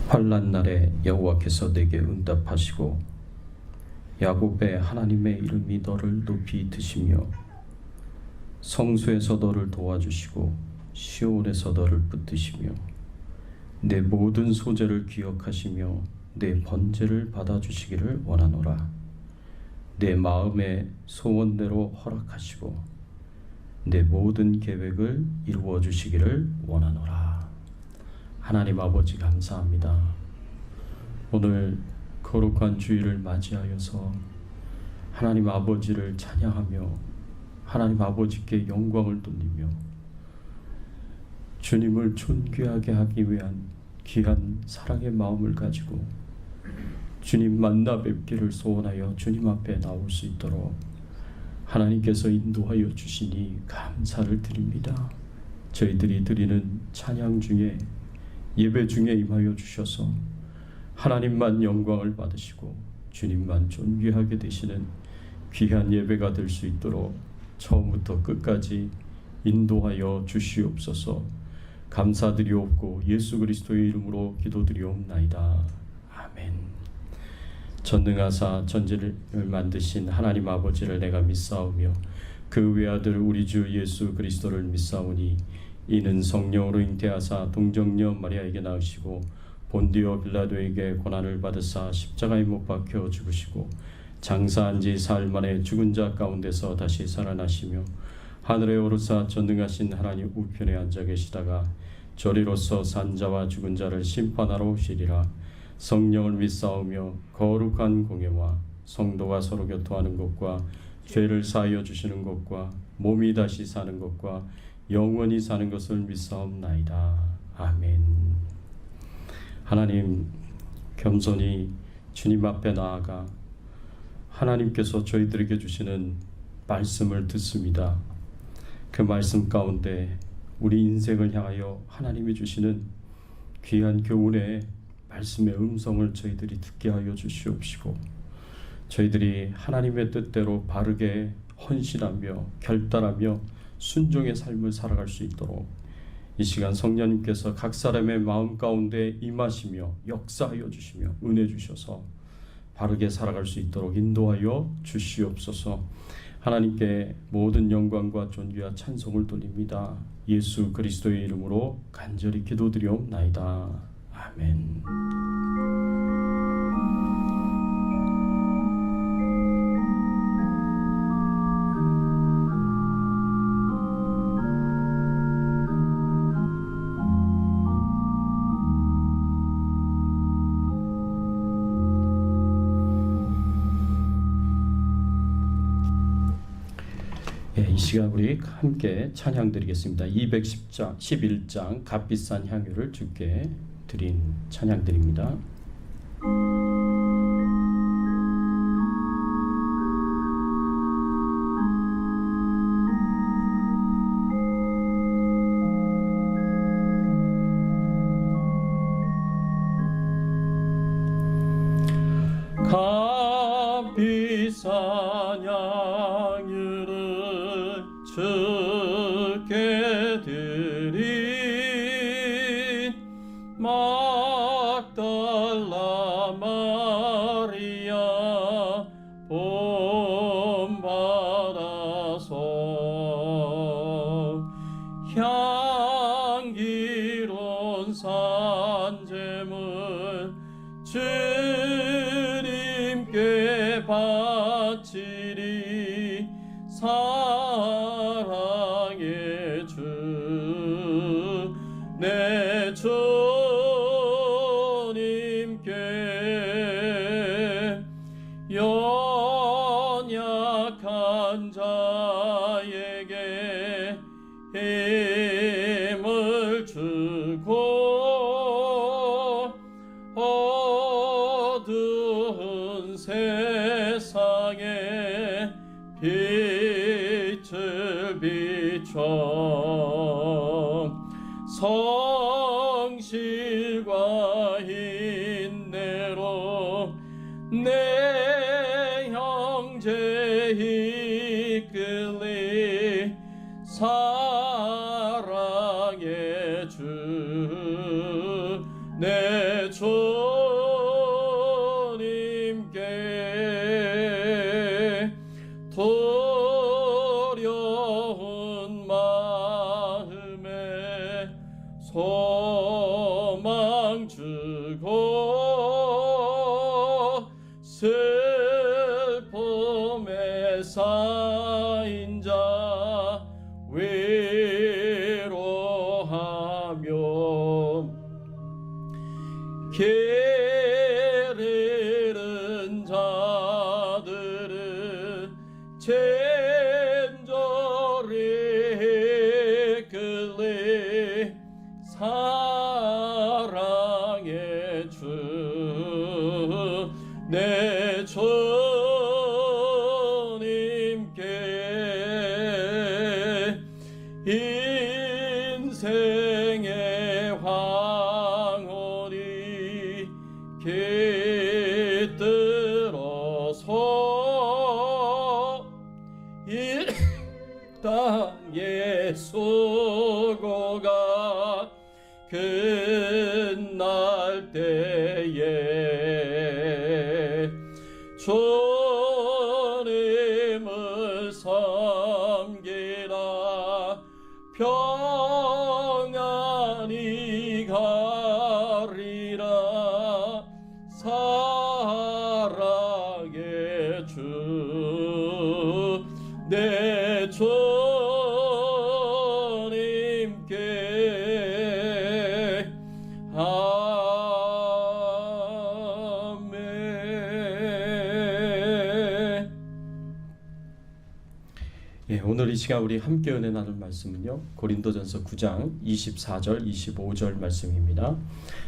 환난 날에 여호와께서 내게 응답하시고 야곱의 하나님의 이름이 너를 높이 드시며 성소에서 너를 도와주시고 시온에서 너를 붙드시며 내 모든 소재를 기억하시며 내 번제를 받아주시기를 원하노라. 내 마음의 소원대로 허락하시고 내 모든 계획을 이루어 주시기를 원하노라. 하나님 아버지 감사합니다. 오늘 거룩한 주일을 맞이하여서 하나님 아버지를 찬양하며 하나님 아버지께 영광을 돌리며 주님을 존귀하게 하기 위한 귀한 사랑의 마음을 가지고 주님 만나 뵙기를 소원하여 주님 앞에 나올 수 있도록 하나님께서 인도하여 주시니 감사를 드립니다. 저희들이 드리는 찬양 중에 예배 중에 임하여 주셔서 하나님만 영광을 받으시고 주님만 존귀하게 되시는 귀한 예배가 될 수 있도록 처음부터 끝까지 인도하여 주시옵소서. 감사드리옵고 예수 그리스도의 이름으로 기도드리옵나이다. 아멘. 전능하사 전지를 만드신 하나님 아버지를 내가 믿사오며 그 외아들 우리 주 예수 그리스도를 믿사오니 이는 성령으로 잉태하사 동정녀 마리아에게 낳으시고 본디오 빌라도에게 고난을 받으사 십자가에 못 박혀 죽으시고 장사한 지 사흘 만에 죽은 자 가운데서 다시 살아나시며 하늘에 오르사 전능하신 하나님 우편에 앉아 계시다가 저리로서 산 자와 죽은 자를 심판하러 오시리라. 성령을 믿사오며 거룩한 공예와 성도가 서로 교통하는 것과 죄를 사하여 주시는 것과 몸이 다시 사는 것과 영원히 사는 것을 믿사옵나이다. 아멘. 하나님, 겸손히 주님 앞에 나아가 하나님께서 저희들에게 주시는 말씀을 듣습니다. 그 말씀 가운데 우리 인생을 향하여 하나님이 주시는 귀한 교훈의 말씀의 음성을 저희들이 듣게 하여 주시옵시고 저희들이 하나님의 뜻대로 바르게 헌신하며 결단하며 순종의 삶을 살아갈 수 있도록 이 시간 성령님께서 각 사람의 마음 가운데 임하시며 역사하여 주시며 은혜 주셔서 바르게 살아갈 수 있도록 인도하여 주시옵소서. 하나님께 모든 영광과 존귀와 찬송을 돌립니다. 예수 그리스도의 이름으로 간절히 기도드리옵나이다. 아멘. 이 시간 우리 함께 찬양 드리겠습니다. 211장 값비싼 향유를 주께 드린 찬양 드립니다. 값비싼 향유를 주께 드린 막달라 마리아 본받아서 향기로운 산재물 주님께 바치리. 사랑의 주 내 주님께 연약한 자에게 힘을 주고 어두운 세상에 빛을 비춰 성실과 인내로 내 형제 이끌리. 사랑의 주 내 내 주님께 두려운 마음에 소망 주고 슬픔에 쌓인 자 위로하며 길 잃은 자들을 친절히 끌리 사랑의 주 내 주님께 인생의 황혼이 깃들어서 이 땅의 수고가 끝날 때에 주님을 섬기라 평안히 가리라 사랑의 주 내 주님께 예, 오늘 이 시간 우리 함께 은혜 나눌 말씀은요, 고린도전서 9장 24절 25절 말씀입니다.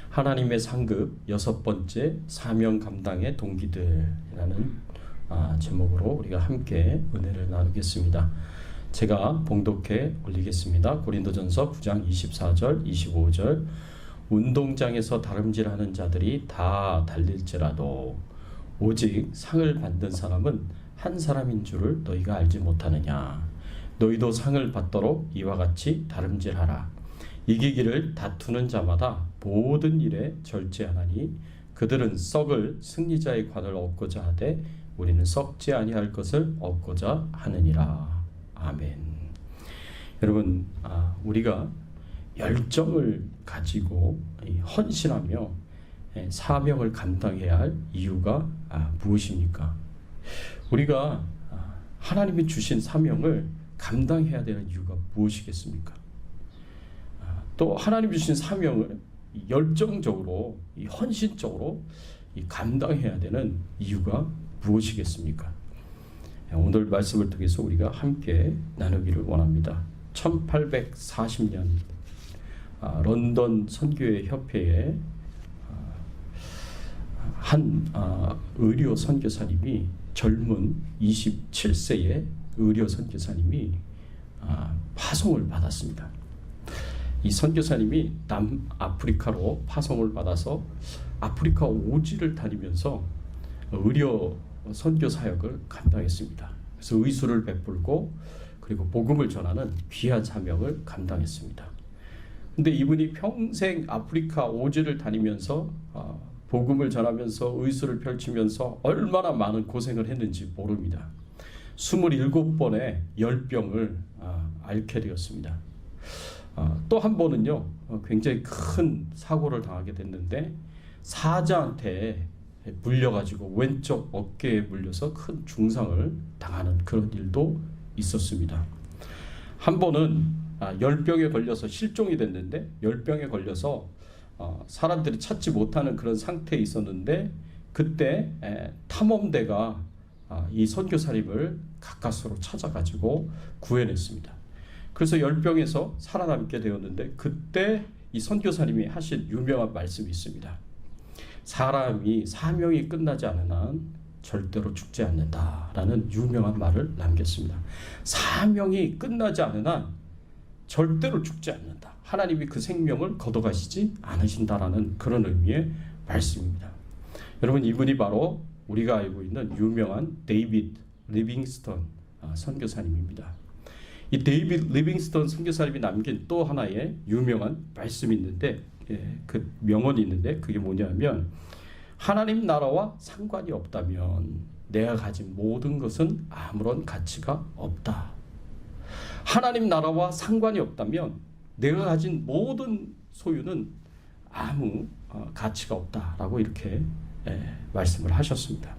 하나님의 상급 여섯 번째 사명 감당의 동기들이라는 제목으로 우리가 함께 은혜를 나누겠습니다. 제가 봉독해 올리겠습니다. 고린도전서 9장 24절 25절 운동장에서 다름질하는 자들이 다 달릴지라도 오직 상을 받는 사람은 한 사람인 줄을 너희가 알지 못하느냐. 너희도 상을 받도록 이와 같이 다름질하라. 이기기를 다투는 자마다 모든 일에 절제하나니 그들은 썩을 승리자의 관을 얻고자 하되 우리는 썩지 아니할 것을 얻고자 하느니라. 아멘. 여러분, 우리가 열정을 가지고 헌신하며 사명을 감당해야 할 이유가 무엇입니까? 우리가 하나님이 주신 사명을 감당해야 되는 이유가 무엇이겠습니까? 또 하나님이 주신 사명을 열정적으로, 헌신적으로 감당해야 되는 이유가 무엇이겠습니까? 오늘 말씀을 통해서 우리가 함께 나누기를 원합니다. 1840년 런던 선교회 협회에 한 의료 선교사님이, 젊은 27세의 의료 선교사님이 파송을 받았습니다. 이 선교사님이 남아프리카로 파송을 받아서 아프리카 오지를 다니면서 의료 선교 사역을 감당했습니다. 그래서 의술을 베풀고 그리고 복음을 전하는 귀한 사명을 감당했습니다. 근데 이분이 평생 아프리카 오지를 다니면서 복음을 전하면서 의술을 펼치면서 얼마나 많은 고생을 했는지 모릅니다. 27번의 열병을 앓게 되었습니다. 또 한 번은요, 굉장히 큰 사고를 당하게 됐는데 사자한테 물려가지고 왼쪽 어깨에 물려서 큰 중상을 당하는 그런 일도 있었습니다. 한 번은 열병에 걸려서 실종이 됐는데, 열병에 걸려서 사람들이 찾지 못하는 그런 상태에 있었는데, 그때 탐험대가 이 선교사님을 가까스로 찾아가지고 구해냈습니다. 그래서 열병에서 살아남게 되었는데, 그때 이 선교사님이 하신 유명한 말씀이 있습니다. 사람이 사명이 끝나지 않은 한 절대로 죽지 않는다라는 유명한 말을 남겼습니다. 사명이 끝나지 않은 한 절대로 죽지 않는다. 하나님이 그 생명을 걷어가시지 않으신다라는 그런 의미의 말씀입니다. 여러분, 이분이 바로 우리가 알고 있는 유명한 데이비드 리빙스턴 선교사님입니다. 이 데이비드 리빙스턴 선교사님이 남긴 또 하나의 유명한 말씀이 있는데, 그 명언이 있는데 그게 뭐냐면 하나님 나라와 상관이 없다면 내가 가진 모든 것은 아무런 가치가 없다. 하나님 나라와 상관이 없다면 내가 가진 모든 소유는 아무 가치가 없다라고 이렇게 말씀을 하셨습니다.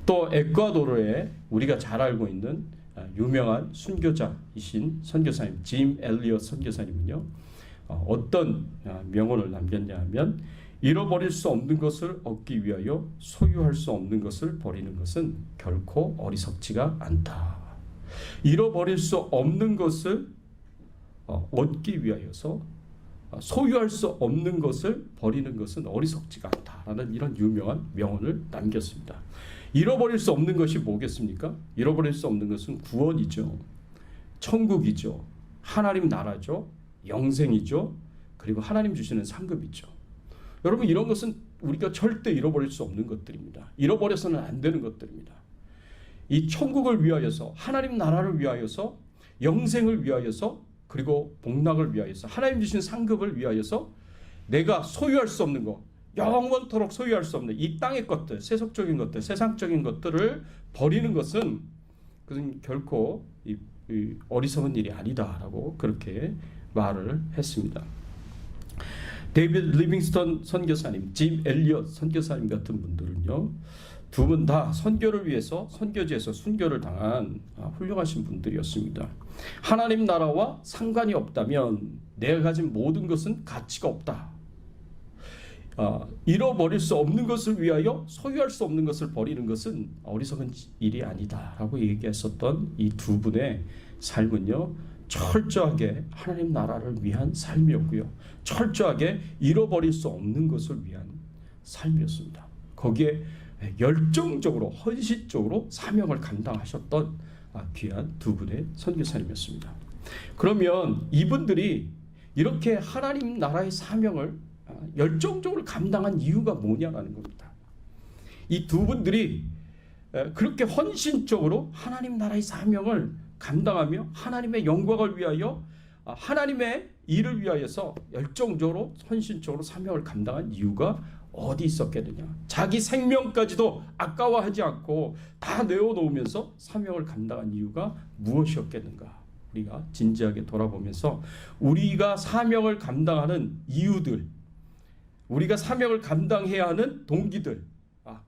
또 에콰도르에 우리가 잘 알고 있는 유명한 순교자이신 선교사님 짐 엘리엇 선교사님은요, 어떤 명언을 남겼냐 하면 잃어버릴 수 없는 것을 얻기 위하여 소유할 수 없는 것을 버리는 것은 결코 어리석지가 않다. 잃어버릴 수 없는 것을 얻기 위하여서 소유할 수 없는 것을 버리는 것은 어리석지가 않다라는 이런 유명한 명언을 남겼습니다. 잃어버릴 수 없는 것이 뭐겠습니까? 잃어버릴 수 없는 것은 구원이죠. 천국이죠. 하나님 나라죠. 영생이죠. 그리고 하나님 주시는 상급이죠. 여러분, 이런 것은 우리가 절대 잃어버릴 수 없는 것들입니다. 잃어버려서는 안 되는 것들입니다. 이 천국을 위하여서, 하나님 나라를 위하여서, 영생을 위하여서, 그리고 복락을 위하여서, 하나님 주신 상급을 위하여서 내가 소유할 수 없는 것, 영원토록 소유할 수 없는 이 땅의 것들, 세속적인 것들, 세상적인 것들을 버리는 것은 그것은 결코 이 어리석은 일이 아니다라고 그렇게 말을 했습니다. 데이비드 리빙스턴 선교사님, 짐 엘리엇 선교사님 같은 분들은요, 두 분 다 선교를 위해서 선교지에서 순교를 당한 훌륭하신 분들이었습니다. 하나님 나라와 상관이 없다면 내가 가진 모든 것은 가치가 없다. 잃어버릴 수 없는 것을 위하여 소유할 수 없는 것을 버리는 것은 어리석은 일이 아니다라고 얘기했었던 이 두 분의 삶은요, 철저하게 하나님 나라를 위한 삶이었고요, 철저하게 잃어버릴 수 없는 것을 위한 삶이었습니다. 거기에 열정적으로 헌신적으로 사명을 감당하셨던 귀한 두 분의 선교사님이었습니다. 그러면 이분들이 이렇게 하나님 나라의 사명을 열정적으로 감당한 이유가 뭐냐라는 겁니다. 이 두 분들이 그렇게 헌신적으로 하나님 나라의 사명을 감당하며 하나님의 영광을 위하여, 하나님의 일을 위하여서 열정적으로 헌신적으로 사명을 감당한 이유가 어디 있었겠느냐. 자기 생명까지도 아까워하지 않고 다 내어놓으면서 사명을 감당한 이유가 무엇이었겠는가. 우리가 진지하게 돌아보면서 우리가 사명을 감당하는 이유들, 우리가 사명을 감당해야 하는 동기들,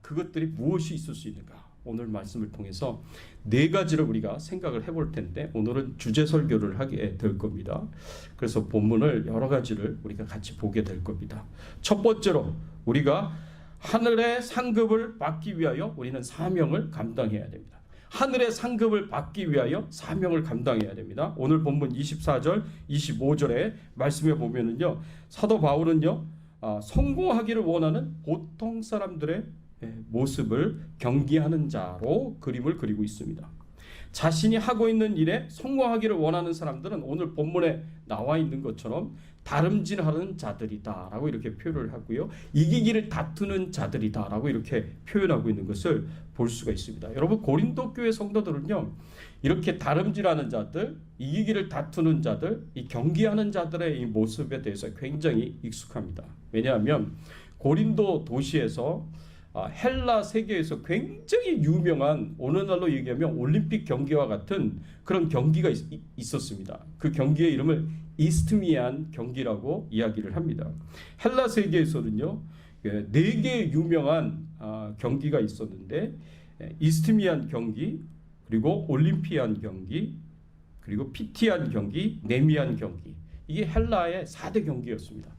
그것들이 무엇이 있을 수 있는가. 오늘 말씀을 통해서 네 가지를 우리가 생각을 해볼 텐데, 오늘은 주제 설교를 하게 될 겁니다. 그래서 본문을 여러 가지를 우리가 같이 보게 될 겁니다. 첫 번째로 우리가 하늘의 상급을 받기 위하여 우리는 사명을 감당해야 됩니다. 하늘의 상급을 받기 위하여 사명을 감당해야 됩니다. 오늘 본문 24절, 25절에 말씀해 보면은요, 사도 바울은요, 성공하기를 원하는 보통 사람들의 모습을 경기하는 자로 그림을 그리고 있습니다. 자신이 하고 있는 일에 성공하기를 원하는 사람들은 오늘 본문에 나와 있는 것처럼 다름질하는 자들이다라고 이렇게 표현을 하고요, 이기기를 다투는 자들이다라고 이렇게 표현하고 있는 것을 볼 수가 있습니다. 여러분, 고린도 교회 성도들은요, 이렇게 다름질하는 자들, 이기기를 다투는 자들, 이 경기하는 자들의 이 모습에 대해서 굉장히 익숙합니다. 왜냐하면 고린도 도시에서 헬라 세계에서 굉장히 유명한, 오늘날로 얘기하면 올림픽 경기와 같은 그런 경기가 있었습니다. 그 경기의 이름을 이스트미안 경기라고 이야기를 합니다. 헬라 세계에서는요, 4개의 유명한 경기가 있었는데, 이스트미안 경기, 그리고 올림피안 경기, 그리고 피티안 경기, 네미안 경기, 이게 헬라의 4대 경기였습니다.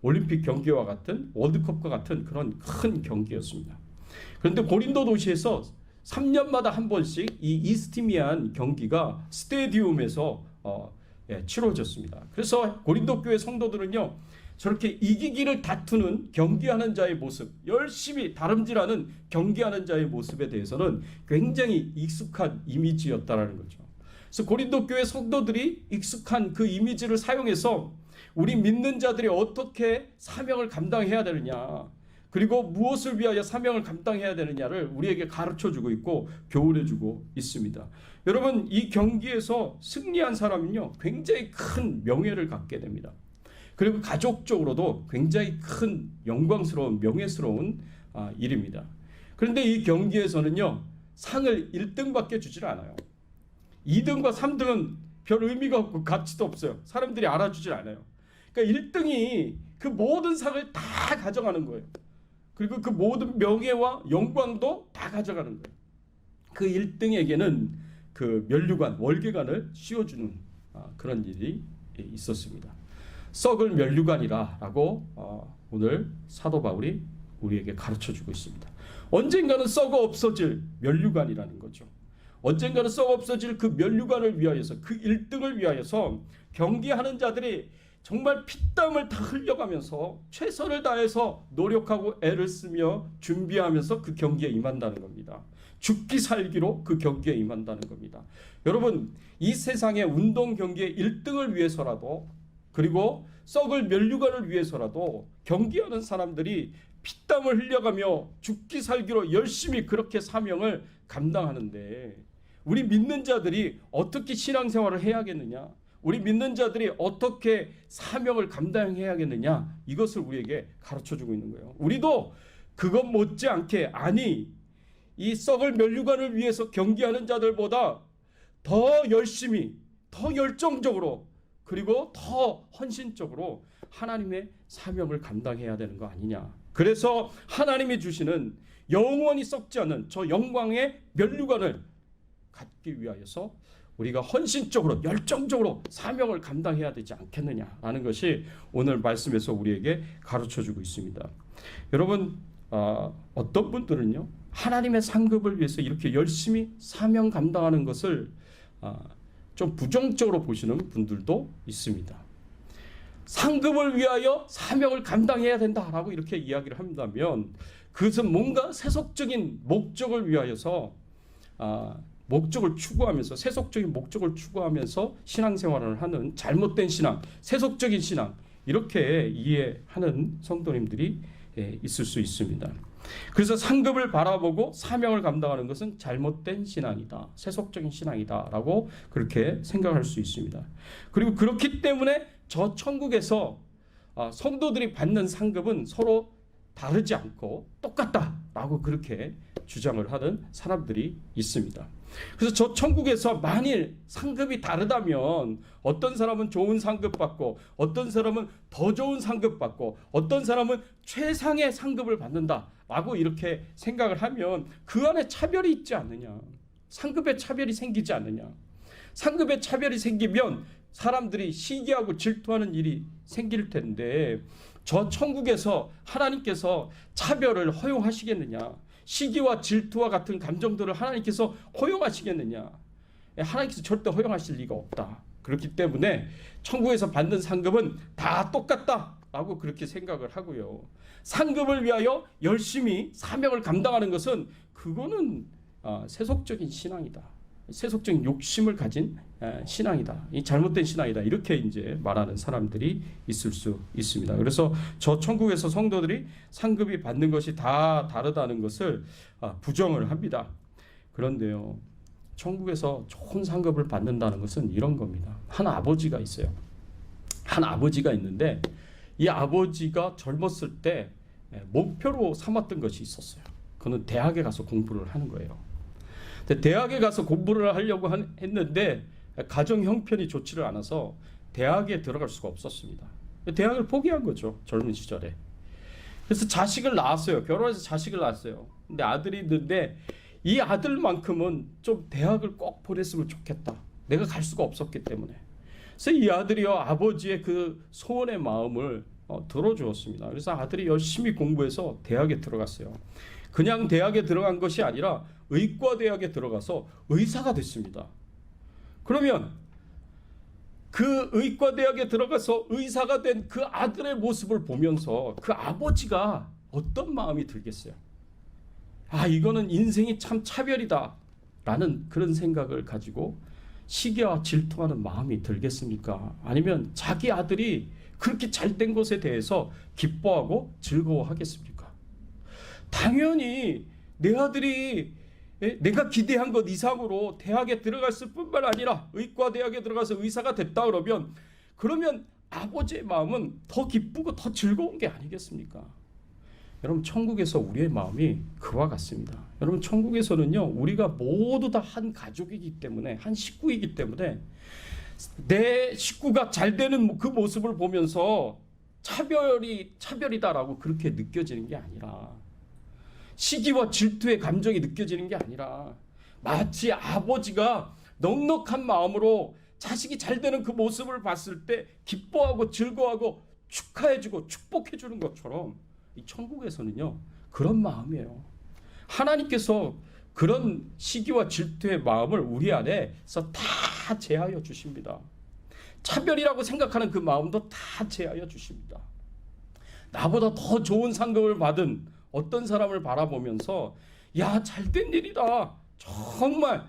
올림픽 경기와 같은, 월드컵과 같은 그런 큰 경기였습니다. 그런데 고린도 도시에서 3년마다 한 번씩 이 이스티미안 경기가 스테디움에서 치러졌습니다. 그래서 고린도 교회 성도들은요, 저렇게 이기기를 다투는 경기하는 자의 모습, 열심히 다름질하는 경기하는 자의 모습에 대해서는 굉장히 익숙한 이미지였다라는 거죠. 그래서 고린도 교회 성도들이 익숙한 그 이미지를 사용해서 우리 믿는 자들이 어떻게 사명을 감당해야 되느냐, 그리고 무엇을 위하여 사명을 감당해야 되느냐를 우리에게 가르쳐주고 있고 교훈해주고 있습니다. 여러분, 이 경기에서 승리한 사람은요, 굉장히 큰 명예를 갖게 됩니다. 그리고 가족적으로도 굉장히 큰 영광스러운 명예스러운 일입니다. 그런데 이 경기에서는요, 상을 1등밖에 주질 않아요. 2등과 3등은 별 의미가 없고 가치도 없어요. 사람들이 알아주질 않아요. 그러니까 1등이 그 모든 상을 다 가져가는 거예요. 그리고 그 모든 명예와 영광도 다 가져가는 거예요. 그 1등에게는 그 면류관, 월계관을 씌워주는 그런 일이 있었습니다. 썩을 면류관이라고 오늘 사도 바울이 우리에게 가르쳐주고 있습니다. 언젠가는 썩어 없어질 면류관이라는 거죠. 언젠가는 썩어 없어질 그 면류관을 위하여서, 그 1등을 위하여서 경기하는 자들이 정말 피땀을 다 흘려가면서 최선을 다해서 노력하고 애를 쓰며 준비하면서 그 경기에 임한다는 겁니다. 죽기 살기로 그 경기에 임한다는 겁니다. 여러분, 이 세상의 운동 경기의 1등을 위해서라도, 그리고 썩을 면류관을 위해서라도 경기하는 사람들이 피땀을 흘려가며 죽기 살기로 열심히 그렇게 사명을 감당하는데, 우리 믿는 자들이 어떻게 신앙생활을 해야겠느냐, 우리 믿는 자들이 어떻게 사명을 감당해야겠느냐, 이것을 우리에게 가르쳐주고 있는 거예요. 우리도 그것 못지않게, 아니 이 썩을 면류관을 위해서 경기하는 자들보다 더 열심히, 더 열정적으로, 그리고 더 헌신적으로 하나님의 사명을 감당해야 되는 거 아니냐. 그래서 하나님이 주시는 영원히 썩지 않는 저 영광의 면류관을 갖기 위하여서 우리가 헌신적으로, 열정적으로 사명을 감당해야 되지 않겠느냐라는 것이 오늘 말씀에서 우리에게 가르쳐주고 있습니다. 여러분, 어떤 분들은요, 하나님의 상급을 위해서 이렇게 열심히 사명 감당하는 것을 좀 부정적으로 보시는 분들도 있습니다. 상급을 위하여 사명을 감당해야 된다라고 이렇게 이야기를 한다면, 그것은 뭔가 세속적인 목적을 위하여서 목적을 추구하면서, 세속적인 목적을 추구하면서 신앙생활을 하는 잘못된 신앙, 세속적인 신앙, 이렇게 이해하는 성도님들이 있을 수 있습니다. 그래서 상급을 바라보고 사명을 감당하는 것은 잘못된 신앙이다, 세속적인 신앙이다라고 그렇게 생각할 수 있습니다. 그리고 그렇기 때문에 저 천국에서 성도들이 받는 상급은 서로 다르지 않고 똑같다라고 그렇게 주장을 하는 사람들이 있습니다. 그래서 저 천국에서 만일 상급이 다르다면, 어떤 사람은 좋은 상급 받고, 어떤 사람은 더 좋은 상급 받고, 어떤 사람은 최상의 상급을 받는다라고 이렇게 생각을 하면 그 안에 차별이 있지 않느냐, 상급의 차별이 생기지 않느냐. 상급의 차별이 생기면 사람들이 시기하고 질투하는 일이 생길 텐데, 저 천국에서 하나님께서 차별을 허용하시겠느냐, 시기와 질투와 같은 감정들을 하나님께서 허용하시겠느냐. 하나님께서 절대 허용하실 리가 없다. 그렇기 때문에 천국에서 받는 상급은 다 똑같다라고 그렇게 생각을 하고요. 상급을 위하여 열심히 사명을 감당하는 것은, 그거는 세속적인 신앙이다, 세속적인 욕심을 가진 신앙이다, 이 잘못된 신앙이다, 이렇게 이제 말하는 사람들이 있을 수 있습니다. 그래서 저 천국에서 성도들이 상급이 받는 것이 다 다르다는 것을 부정을 합니다. 그런데요, 천국에서 좋은 상급을 받는다는 것은 이런 겁니다. 한 아버지가 있어요. 한 아버지가 있는데, 이 아버지가 젊었을 때 목표로 삼았던 것이 있었어요. 그는 대학에 가서 공부를 하는 거예요. 대학에 가서 공부를 하려고 했는데 가정 형편이 좋지를 않아서 대학에 들어갈 수가 없었습니다. 대학을 포기한 거죠, 젊은 시절에. 그래서 자식을 낳았어요. 결혼해서 자식을 낳았어요. 근데 아들이 있는데, 이 아들만큼은 좀 대학을 꼭 보냈으면 좋겠다, 내가 갈 수가 없었기 때문에. 그래서 이 아들이요, 아버지의 그 소원의 마음을 들어주었습니다. 그래서 아들이 열심히 공부해서 대학에 들어갔어요. 그냥 대학에 들어간 것이 아니라 의과대학에 들어가서 의사가 됐습니다. 그러면 그 의과대학에 들어가서 의사가 된 그 아들의 모습을 보면서 그 아버지가 어떤 마음이 들겠어요? 이거는 인생이 참 차별이다 라는 그런 생각을 가지고 시기와 질투하는 마음이 들겠습니까? 아니면 자기 아들이 그렇게 잘된 것에 대해서 기뻐하고 즐거워하겠습니까? 당연히 내 아들이 내가 기대한 것 이상으로 대학에 들어갔을 뿐만 아니라 의과대학에 들어가서 의사가 됐다 그러면 아버지의 마음은 더 기쁘고 더 즐거운 게 아니겠습니까? 여러분, 천국에서 우리의 마음이 그와 같습니다. 여러분, 천국에서는요, 우리가 모두 다 한 가족이기 때문에, 한 식구이기 때문에 내 식구가 잘 되는 그 모습을 보면서 차별이다라고 그렇게 느껴지는 게 아니라, 시기와 질투의 감정이 느껴지는 게 아니라, 마치 아버지가 넉넉한 마음으로 자식이 잘 되는 그 모습을 봤을 때 기뻐하고 즐거워하고 축하해주고 축복해주는 것처럼, 이 천국에서는요, 그런 마음이에요. 하나님께서 그런 시기와 질투의 마음을 우리 안에서 다 제하여 주십니다. 차별이라고 생각하는 그 마음도 다 제하여 주십니다. 나보다 더 좋은 상급을 받은 어떤 사람을 바라보면서, 야, 잘된 일이다, 정말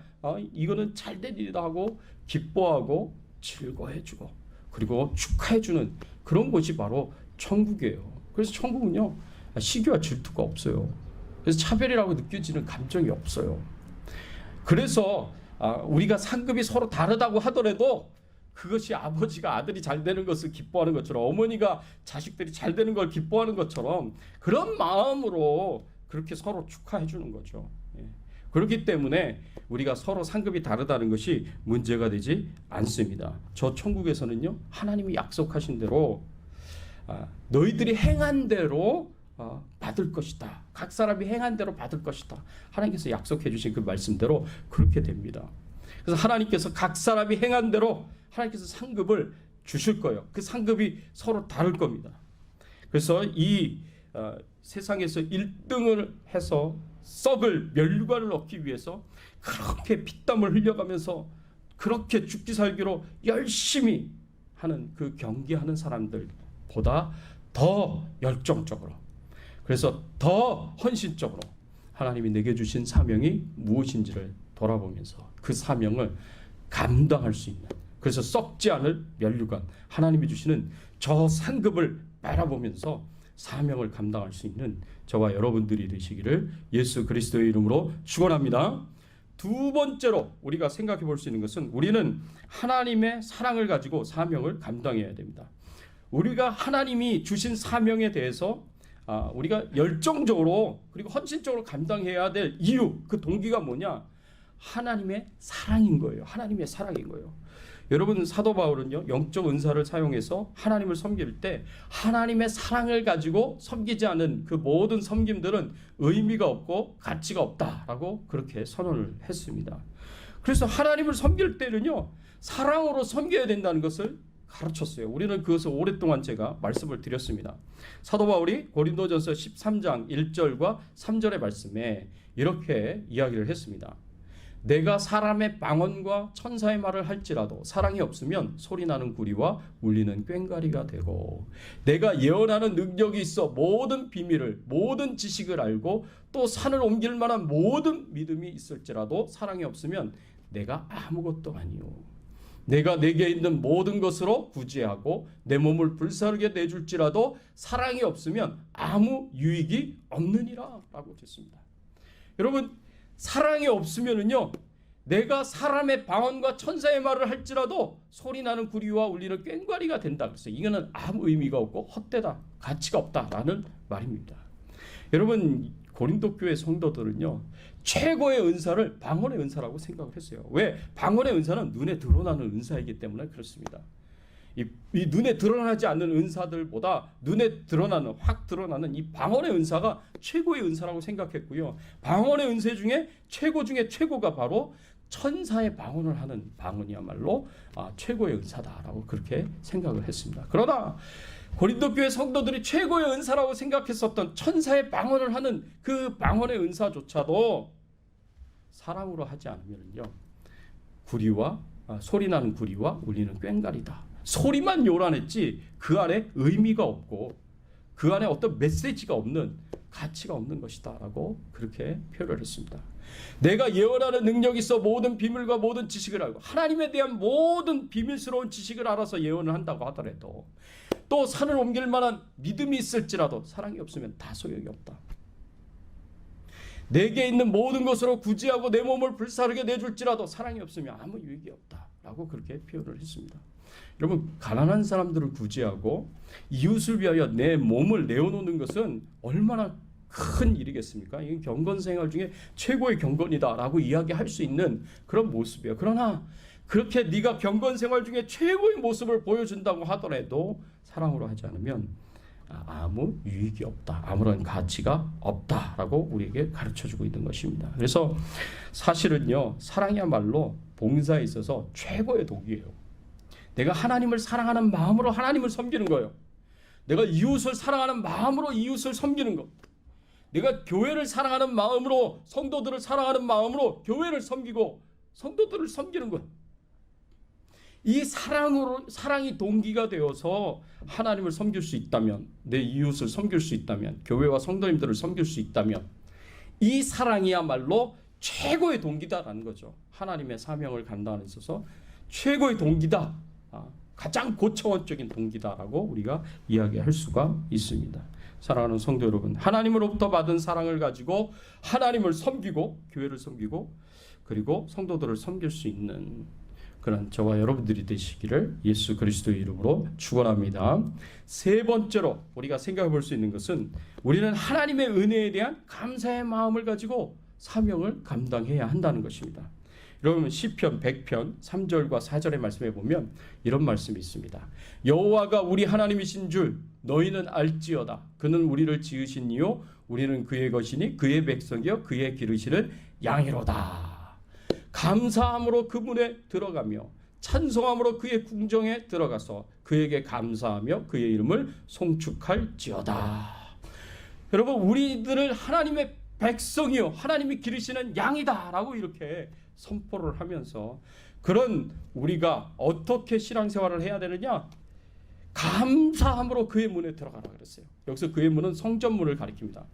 이거는 잘된 일이다 하고 기뻐하고 즐거워해주고 그리고 축하해주는 그런 곳이 바로 천국이에요. 그래서 천국은요, 시기와 질투가 없어요. 그래서 차별이라고 느껴지는 감정이 없어요. 그래서 우리가 상급이 서로 다르다고 하더라도 그것이 아버지가 아들이 잘 되는 것을 기뻐하는 것처럼, 어머니가 자식들이 잘 되는 걸 기뻐하는 것처럼 그런 마음으로 그렇게 서로 축하해 주는 거죠. 그렇기 때문에 우리가 서로 상급이 다르다는 것이 문제가 되지 않습니다. 저 천국에서는요, 하나님이 약속하신 대로 너희들이 행한 대로 받을 것이다. 각 사람이 행한 대로 받을 것이다. 하나님께서 약속해 주신 그 말씀대로 그렇게 됩니다. 그래서 하나님께서 각 사람이 행한 대로 하나님께서 상급을 주실 거예요. 그 상급이 서로 다를 겁니다. 그래서 이 세상에서 1등을 해서 썩을 면류관을 얻기 위해서 그렇게 피땀을 흘려가면서 그렇게 죽기 살기로 열심히 하는 그 경기하는 사람들보다 더 열정적으로, 그래서 더 헌신적으로 하나님이 내게 주신 사명이 무엇인지를 돌아보면서 그 사명을 감당할 수 있는, 그래서 썩지 않을 면류관, 하나님이 주시는 저 상급을 바라보면서 사명을 감당할 수 있는 저와 여러분들이 되시기를 예수 그리스도의 이름으로 축원합니다. 두 번째로 우리가 생각해 볼 수 있는 것은, 우리는 하나님의 사랑을 가지고 사명을 감당해야 됩니다. 우리가 하나님이 주신 사명에 대해서 우리가 열정적으로 그리고 헌신적으로 감당해야 될 이유, 그 동기가 뭐냐? 하나님의 사랑인 거예요. 하나님의 사랑인 거예요. 여러분, 사도 바울은요, 영적 은사를 사용해서 하나님을 섬길 때 하나님의 사랑을 가지고 섬기지 않은 그 모든 섬김들은 의미가 없고 가치가 없다라고 그렇게 선언을 했습니다. 그래서 하나님을 섬길 때는요, 사랑으로 섬겨야 된다는 것을 가르쳤어요. 우리는 그것을 오랫동안 제가 말씀을 드렸습니다. 사도 바울이 고린도전서 13장 1절과 3절의 말씀에 이렇게 이야기를 했습니다. 내가 사람의 방언과 천사의 말을 할지라도 사랑이 없으면 소리나는 구리와 울리는 꽹과리가 되고, 내가 예언하는 능력이 있어 모든 비밀을, 모든 지식을 알고 또 산을 옮길 만한 모든 믿음이 있을지라도 사랑이 없으면 내가 아무것도 아니요. 내가 내게 있는 모든 것으로 구제하고 내 몸을 불사르게 내줄지라도 사랑이 없으면 아무 유익이 없느니라 라고 했습니다. 여러분, 사랑이 없으면은요, 내가 사람의 방언과 천사의 말을 할지라도 소리나는 구리와 울리는 꽹과리가 된다. 그래서 이거는 아무 의미가 없고 헛되다, 가치가 없다라는 말입니다. 여러분, 고린도 교회 성도들은요, 최고의 은사를 방언의 은사라고 생각을 했어요. 왜? 방언의 은사는 눈에 드러나는 은사이기 때문에 그렇습니다. 이 눈에 드러나지 않는 은사들보다 눈에 드러나는, 확 드러나는 이 방언의 은사가 최고의 은사라고 생각했고요. 방언의 은사 중에 최고 중에 최고가 바로 천사의 방언을 하는 방언이야말로 최고의 은사다라고 그렇게 생각을 했습니다. 그러나 고린도 교회 성도들이 최고의 은사라고 생각했었던 천사의 방언을 하는 그 방언의 은사조차도 사랑으로 하지 않으면요, 소리나는 구리와 울리는 꽹과리다. 소리만 요란했지 그 안에 의미가 없고 그 안에 어떤 메시지가 없는, 가치가 없는 것이다 라고 그렇게 표현을 했습니다. 내가 예언하는 능력이 있어 모든 비밀과 모든 지식을 알고, 하나님에 대한 모든 비밀스러운 지식을 알아서 예언을 한다고 하더라도, 또 산을 옮길 만한 믿음이 있을지라도 사랑이 없으면 다 소용이 없다. 내게 있는 모든 것으로 구제하고 내 몸을 불사르게 내줄지라도 사랑이 없으면 아무 유익이 없다. 라고 그렇게 표현을 했습니다. 여러분, 가난한 사람들을 구제하고 이웃을 위하여 내 몸을 내어놓는 것은 얼마나 큰 일이겠습니까? 이건 경건 생활 중에 최고의 경건이다라고 이야기할 수 있는 그런 모습이에요. 그러나 그렇게 네가 경건 생활 중에 최고의 모습을 보여준다고 하더라도 사랑으로 하지 않으면 아무 유익이 없다, 아무런 가치가 없다라고 우리에게 가르쳐주고 있는 것입니다. 그래서 사실은요, 사랑이야말로 봉사에 있어서 최고의 도구예요. 내가 하나님을 사랑하는 마음으로 하나님을 섬기는 거예요. 내가 이웃을 사랑하는 마음으로 이웃을 섬기는 것. 내가 교회를 사랑하는 마음으로, 성도들을 사랑하는 마음으로 교회를 섬기고 성도들을 섬기는 것. 이 사랑이 동기가 되어서 하나님을 섬길 수 있다면, 내 이웃을 섬길 수 있다면, 교회와 성도님들을 섬길 수 있다면, 이 사랑이야말로 최고의 동기다라는 거죠. 하나님의 사명을 감당하는 데 있어서 최고의 동기다, 가장 고차원적인 동기다라고 우리가 이야기할 수가 있습니다. 사랑하는 성도 여러분, 하나님으로부터 받은 사랑을 가지고 하나님을 섬기고 교회를 섬기고 그리고 성도들을 섬길 수 있는 그런 저와 여러분들이 되시기를 예수 그리스도의 이름으로 축원합니다. 세 번째로 우리가 생각해 볼 수 있는 것은, 우리는 하나님의 은혜에 대한 감사의 마음을 가지고 사명을 감당해야 한다는 것입니다. 여러분, 시편 100편 3절과 4절의 말씀에 보면 이런 말씀이 있습니다. 여호와가 우리 하나님이신 줄 너희는 알지어다. 그는 우리를 지으신 이요 우리는 그의 것이니 그의 백성이요 그의 기르시는 양이로다. 감사함으로 그 문에 들어가며 찬송함으로 그의 궁정에 들어가서 그에게 감사하며 그의 이름을 송축할지어다. 여러분, 우리들을 하나님의 백성이요 하나님이 기르시는 양이다 라고 이렇게 선포를 하면서, 그런 우리가 어떻게 신앙생활을 해야 되느냐? 감사함으로 그의 문에 들어가라 그랬어요. 여기서 그의 문은 성전문을 가리킵니다.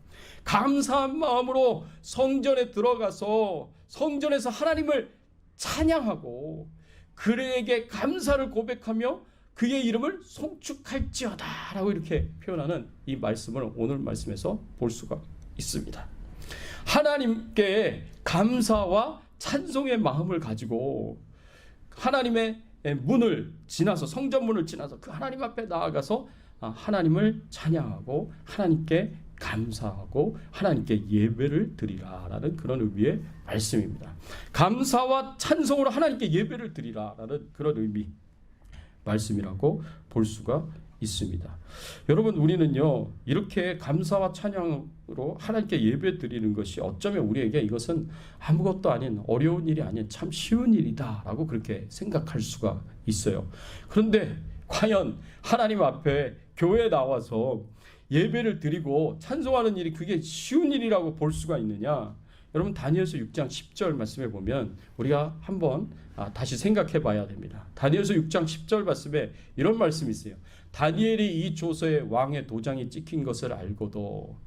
감사한 마음으로 성전에 들어가서 성전에서 하나님을 찬양하고 그에게 감사를 고백하며 그의 이름을 송축할지어다 라고 이렇게 표현하는 이 말씀을 오늘 말씀에서 볼 수가 있습니다. 하나님께 감사와 찬송의 마음을 가지고 하나님의 문을 지나서, 성전문을 지나서 그 하나님 앞에 나아가서 하나님을 찬양하고 하나님께 감사하고 하나님께 예배를 드리라라는 그런 의미의 말씀입니다. 감사와 찬송으로 하나님께 예배를 드리라라는 그런 의미 말씀이라고 볼 수가 있습니다. 여러분, 우리는요 이렇게 감사와 찬양으로 하나님께 예배 드리는 것이 어쩌면 우리에게 이것은 아무것도 아닌, 어려운 일이 아닌 참 쉬운 일이다라고 그렇게 생각할 수가 있어요. 그런데 과연 하나님 앞에 교회에 나와서 예배를 드리고 찬송하는 일이 그게 쉬운 일이라고 볼 수가 있느냐? 여러분, 다니엘서 6장 10절 말씀에 보면 우리가 한번 다시 생각해 봐야 됩니다. 다니엘서 6장 10절 말씀에 이런 말씀이 있어요. 다니엘이 이 조서에 왕의 도장이 찍힌 것을 알고도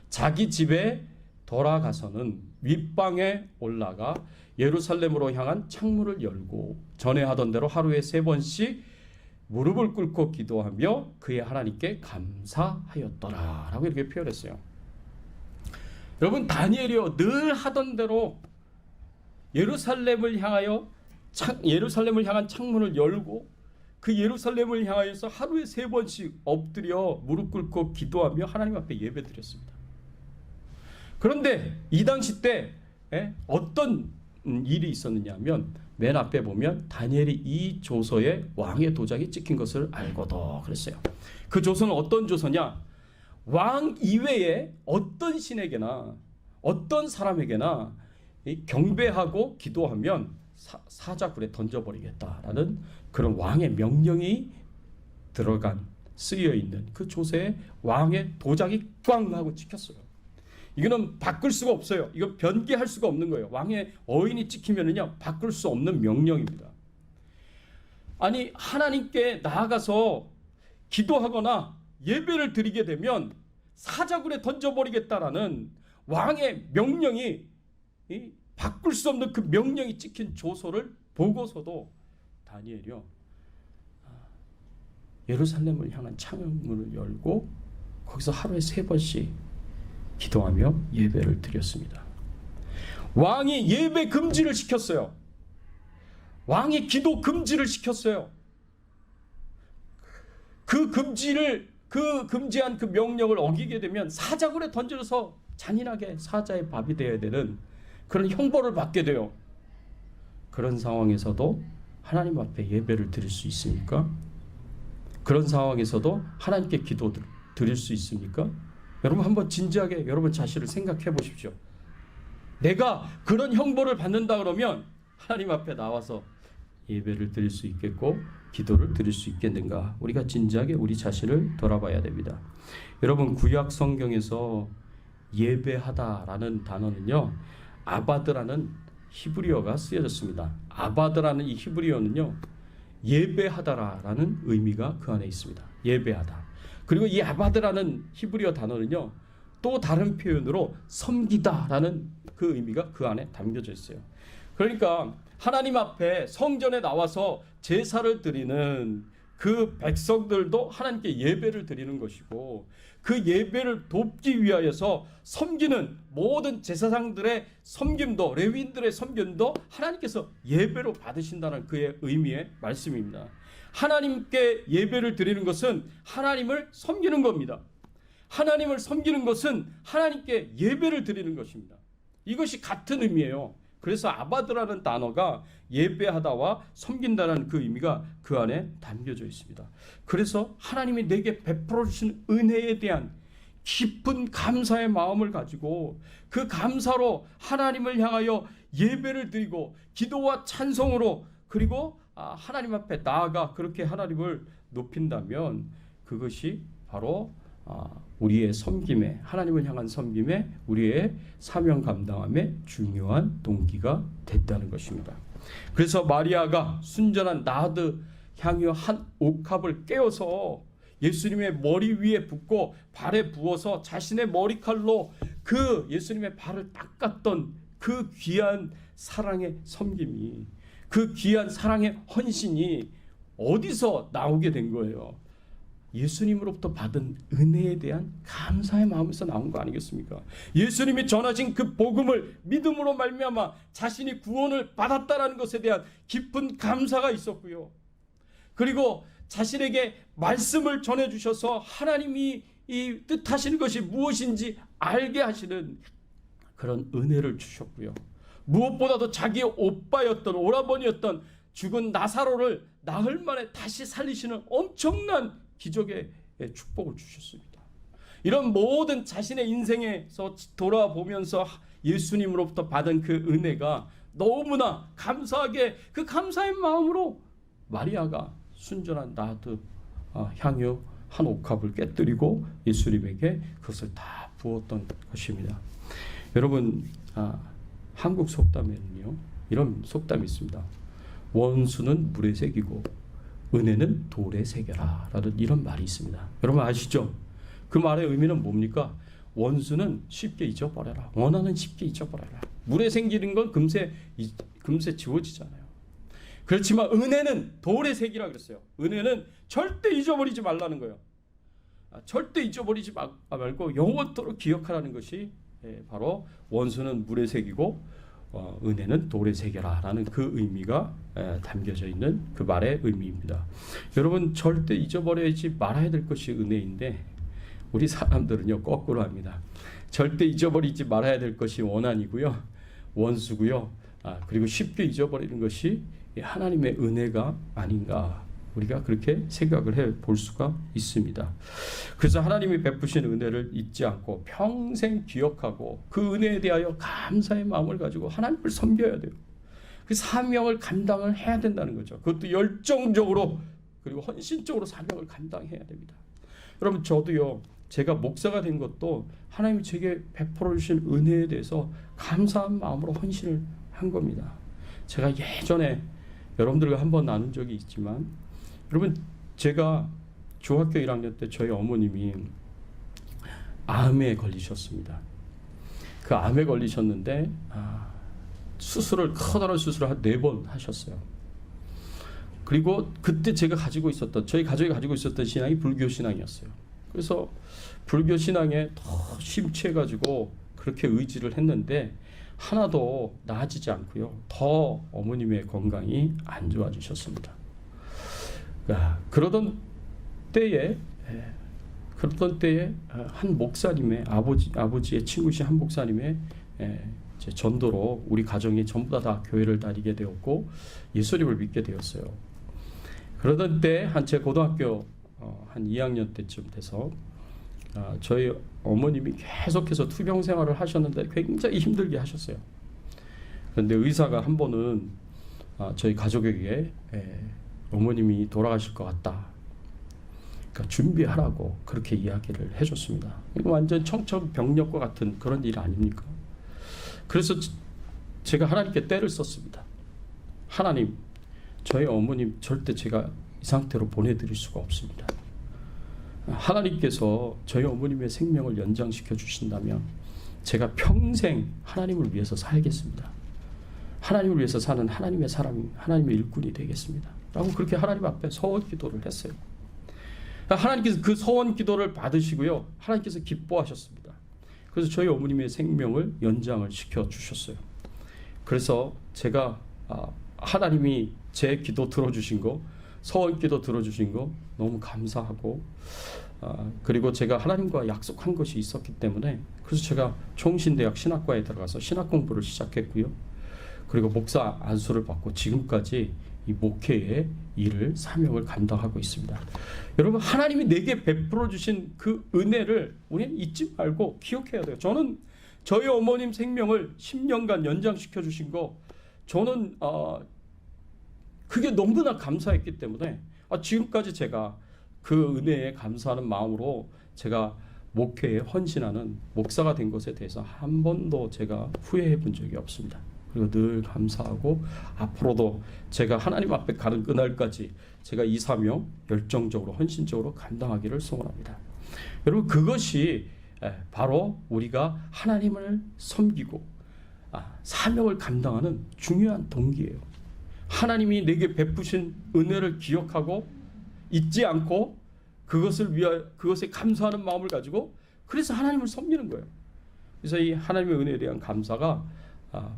자기 집에 돌아가서는 윗방에 올라가 예루살렘으로 향한 창문을 열고 전에 하던 대로 하루에 3번씩 무릎을 꿇고 기도하며 그의 하나님께 감사하였더라 라고 이렇게 표현했어요. 여러분, 다니엘이요 늘 하던 대로 예루살렘을 향한 창문을 열고 그 예루살렘을 향하여서 하루에 3번씩 엎드려 무릎 꿇고 기도하며 하나님 앞에 예배드렸습니다. 그런데 이 당시 때 어떤 일이 있었느냐 하면, 맨 앞에 보면 다니엘이 이 조서에 왕의 도장이 찍힌 것을 알고도 그랬어요. 그 조서는 어떤 조서냐? 왕 이외에 어떤 신에게나 어떤 사람에게나 경배하고 기도하면 사자굴에 던져버리겠다라는 그런 왕의 명령이 쓰여 있는 그 조서에 왕의 도장이 꽝 하고 찍혔어요. 이거는 바꿀 수가 없어요. 이거 변개할 수가 없는 거예요. 왕의 어인이 찍히면은요 바꿀 수 없는 명령입니다. 아니, 하나님께 나아가서 기도하거나 예배를 드리게 되면 사자굴에 던져버리겠다라는 왕의 명령이, 바꿀 수 없는 그 명령이 찍힌 조서를 보고서도 다니엘이요 예루살렘을 향한 창문을 열고 거기서 하루에 3번씩 기도하며 예배를 드렸습니다. 왕이 예배 금지를 시켰어요. 왕이 기도 금지를 시켰어요. 그 금지한 그 명령을 어기게 되면 사자굴에 던져서 잔인하게 사자의 밥이 되어야 되는 그런 형벌을 받게 돼요. 그런 상황에서도 하나님 앞에 예배를 드릴 수 있습니까? 그런 상황에서도 하나님께 기도 드릴 수 있습니까? 여러분 한번 진지하게 여러분 자신을 생각해 보십시오. 내가 그런 형벌을 받는다 그러면 하나님 앞에 나와서 예배를 드릴 수 있겠고 기도를 드릴 수 있겠는가? 우리가 진지하게 우리 자신을 돌아봐야 됩니다. 여러분 구약 성경에서 예배하다라는 단어는요, 아바드라는 히브리어가 쓰여졌습니다. 아바드라는 이 히브리어는요, 예배하다라는 의미가 그 안에 있습니다. 예배하다. 그리고 이 아바드라는 히브리어 단어는요, 또 다른 표현으로 섬기다라는 그 의미가 그 안에 담겨져 있어요. 그러니까 하나님 앞에 성전에 나와서 제사를 드리는 그 백성들도 하나님께 예배를 드리는 것이고, 그 예배를 돕기 위하여서 섬기는 모든 제사장들의 섬김도, 레위인들의 섬김도 하나님께서 예배로 받으신다는 그의 의미의 말씀입니다. 하나님께 예배를 드리는 것은 하나님을 섬기는 겁니다. 하나님을 섬기는 것은 하나님께 예배를 드리는 것입니다. 이것이 같은 의미예요. 그래서 아바드라는 단어가 예배하다와 섬긴다는 그 의미가 그 안에 담겨져 있습니다. 그래서 하나님이 내게 베풀어 주신 은혜에 대한 깊은 감사의 마음을 가지고 그 감사로 하나님을 향하여 예배를 드리고 기도와 찬송으로, 그리고 하나님 앞에 나아가 그렇게 하나님을 높인다면 그것이 바로 우리의 섬김에, 하나님을 향한 섬김에, 우리의 사명 감당함에 중요한 동기가 됐다는 것입니다. 그래서 마리아가 순전한 나드 향유 한 옥합을 깨어서 예수님의 머리 위에 붓고 발에 부어서 자신의 머리칼로 그 예수님의 발을 닦았던 그 귀한 사랑의 섬김이, 그 귀한 사랑의 헌신이 어디서 나오게 된 거예요? 예수님으로부터 받은 은혜에 대한 감사의 마음에서 나온 거 아니겠습니까? 예수님이 전하신 그 복음을 믿음으로 말미암아 자신이 구원을 받았다라는 것에 대한 깊은 감사가 있었고요. 그리고 자신에게 말씀을 전해주셔서 하나님이 이 뜻하시는 것이 무엇인지 알게 하시는 그런 은혜를 주셨고요. 무엇보다도 자기의 오빠였던, 오라버니였던 죽은 나사로를 나흘 만에 다시 살리시는 엄청난 기적의 축복을 주셨습니다. 이런 모든 자신의 인생에서 돌아보면서 예수님으로부터 받은 그 은혜가 너무나 감사하게, 그 감사의 마음으로 마리아가 순전한 나드 향유 한 옥합을 깨뜨리고 예수님에게 그것을 다 부었던 것입니다. 여러분, 한국 속담에는요, 이런 속담이 있습니다. 원수는 물에 새기고 은혜는 돌에 새겨라 라는 이런 말이 있습니다. 여러분 아시죠? 그 말의 의미는 뭡니까? 원수는 쉽게 잊어버려라. 원한은 쉽게 잊어버려라. 물에 생기는 건 금세 지워지잖아요. 그렇지만 은혜는 돌에 새기라 그랬어요. 은혜는 절대 잊어버리지 말라는 거예요. 절대 잊어버리지 말고 영원토록 기억하라는 것이 바로 원수는 물에 새기고 은혜는 돌에 새겨라 라는 그 의미가 담겨져 있는 그 말의 의미입니다. 여러분 절대 잊어버리지 말아야 될 것이 은혜인데 우리 사람들은요 거꾸로 합니다. 절대 잊어버리지 말아야 될 것이 원한이고요, 원수고요, 그리고 쉽게 잊어버리는 것이 하나님의 은혜가 아닌가, 우리가 그렇게 생각을 해볼 수가 있습니다. 그래서 하나님이 베푸신 은혜를 잊지 않고 평생 기억하고 그 은혜에 대하여 감사의 마음을 가지고 하나님을 섬겨야 돼요. 그 사명을 감당을 해야 된다는 거죠. 그것도 열정적으로 그리고 헌신적으로 사명을 감당해야 됩니다. 여러분 저도요, 제가 목사가 된 것도 하나님이 제게 베풀어 주신 은혜에 대해서 감사한 마음으로 헌신을 한 겁니다. 제가 예전에 여러분들과 한번 나눈 적이 있지만, 여러분 제가 중학교 1학년 때 저희 어머님이 암에 걸리셨습니다. 그 암에 걸리셨는데 수술을, 커다란 수술을 한 4번 하셨어요. 그리고 그때 제가 가지고 있었던, 저희 가족이 가지고 있었던 신앙이 불교 신앙이었어요. 그래서 불교 신앙에 더 심취해가지고 그렇게 의지를 했는데 하나도 나아지지 않고요. 더 어머님의 건강이 안 좋아지셨습니다. 그러던 때에 한 목사님의 아버지의 친구신 한 목사님의 전도로 우리 가정이 전부 다 교회를 다니게 되었고 예수님을 믿게 되었어요. 그러던 때 제 고등학교 한 2학년 때쯤 돼서 저희 어머님이 계속해서 투병 생활을 하셨는데 굉장히 힘들게 하셨어요. 그런데 의사가 한 번은 저희 가족에게 어머님이 돌아가실 것 같다, 그러니까 준비하라고 그렇게 이야기를 해줬습니다. 이거 완전 청천벽력과 같은 그런 일 아닙니까? 그래서 제가 하나님께 때를 썼습니다. 하나님, 저희 어머님 절대 제가 이 상태로 보내드릴 수가 없습니다. 하나님께서 저희 어머님의 생명을 연장시켜 주신다면 제가 평생 하나님을 위해서 살겠습니다. 하나님을 위해서 사는 하나님의 사람이, 하나님의 일꾼이 되겠습니다. 라고 그렇게 하나님 앞에 서원 기도를 했어요. 하나님께서 그 서원 기도를 받으시고요, 하나님께서 기뻐하셨습니다. 그래서 저희 어머님의 생명을 연장을 시켜 주셨어요. 그래서 제가 하나님이 제 기도 들어주신 거, 서원 기도 들어주신 거 너무 감사하고, 그리고 제가 하나님과 약속한 것이 있었기 때문에, 그래서 제가 총신대학 신학과에 들어가서 신학 공부를 시작했고요. 그리고 목사 안수를 받고 지금까지 이 목회의 일을, 사명을 감당하고 있습니다. 여러분, 하나님이 내게 베풀어 주신 그 은혜를 우리는 잊지 말고 기억해야 돼요. 저는 저희 어머님 생명을 10년간 연장시켜 주신 거, 저는 그게 너무나 감사했기 때문에 지금까지 제가 그 은혜에 감사하는 마음으로 제가 목회에 헌신하는 목사가 된 것에 대해서 한 번도 제가 후회해 본 적이 없습니다. 그리고 늘 감사하고 앞으로도 제가 하나님 앞에 가는 그날까지 제가 이 사명 열정적으로 헌신적으로 감당하기를 소원합니다. 여러분, 그것이 바로 우리가 하나님을 섬기고 사명을 감당하는 중요한 동기예요. 하나님이 내게 베푸신 은혜를 기억하고 잊지 않고 그것에 감사하는 마음을 가지고, 그래서 하나님을 섬기는 거예요. 그래서 이 하나님의 은혜에 대한 감사가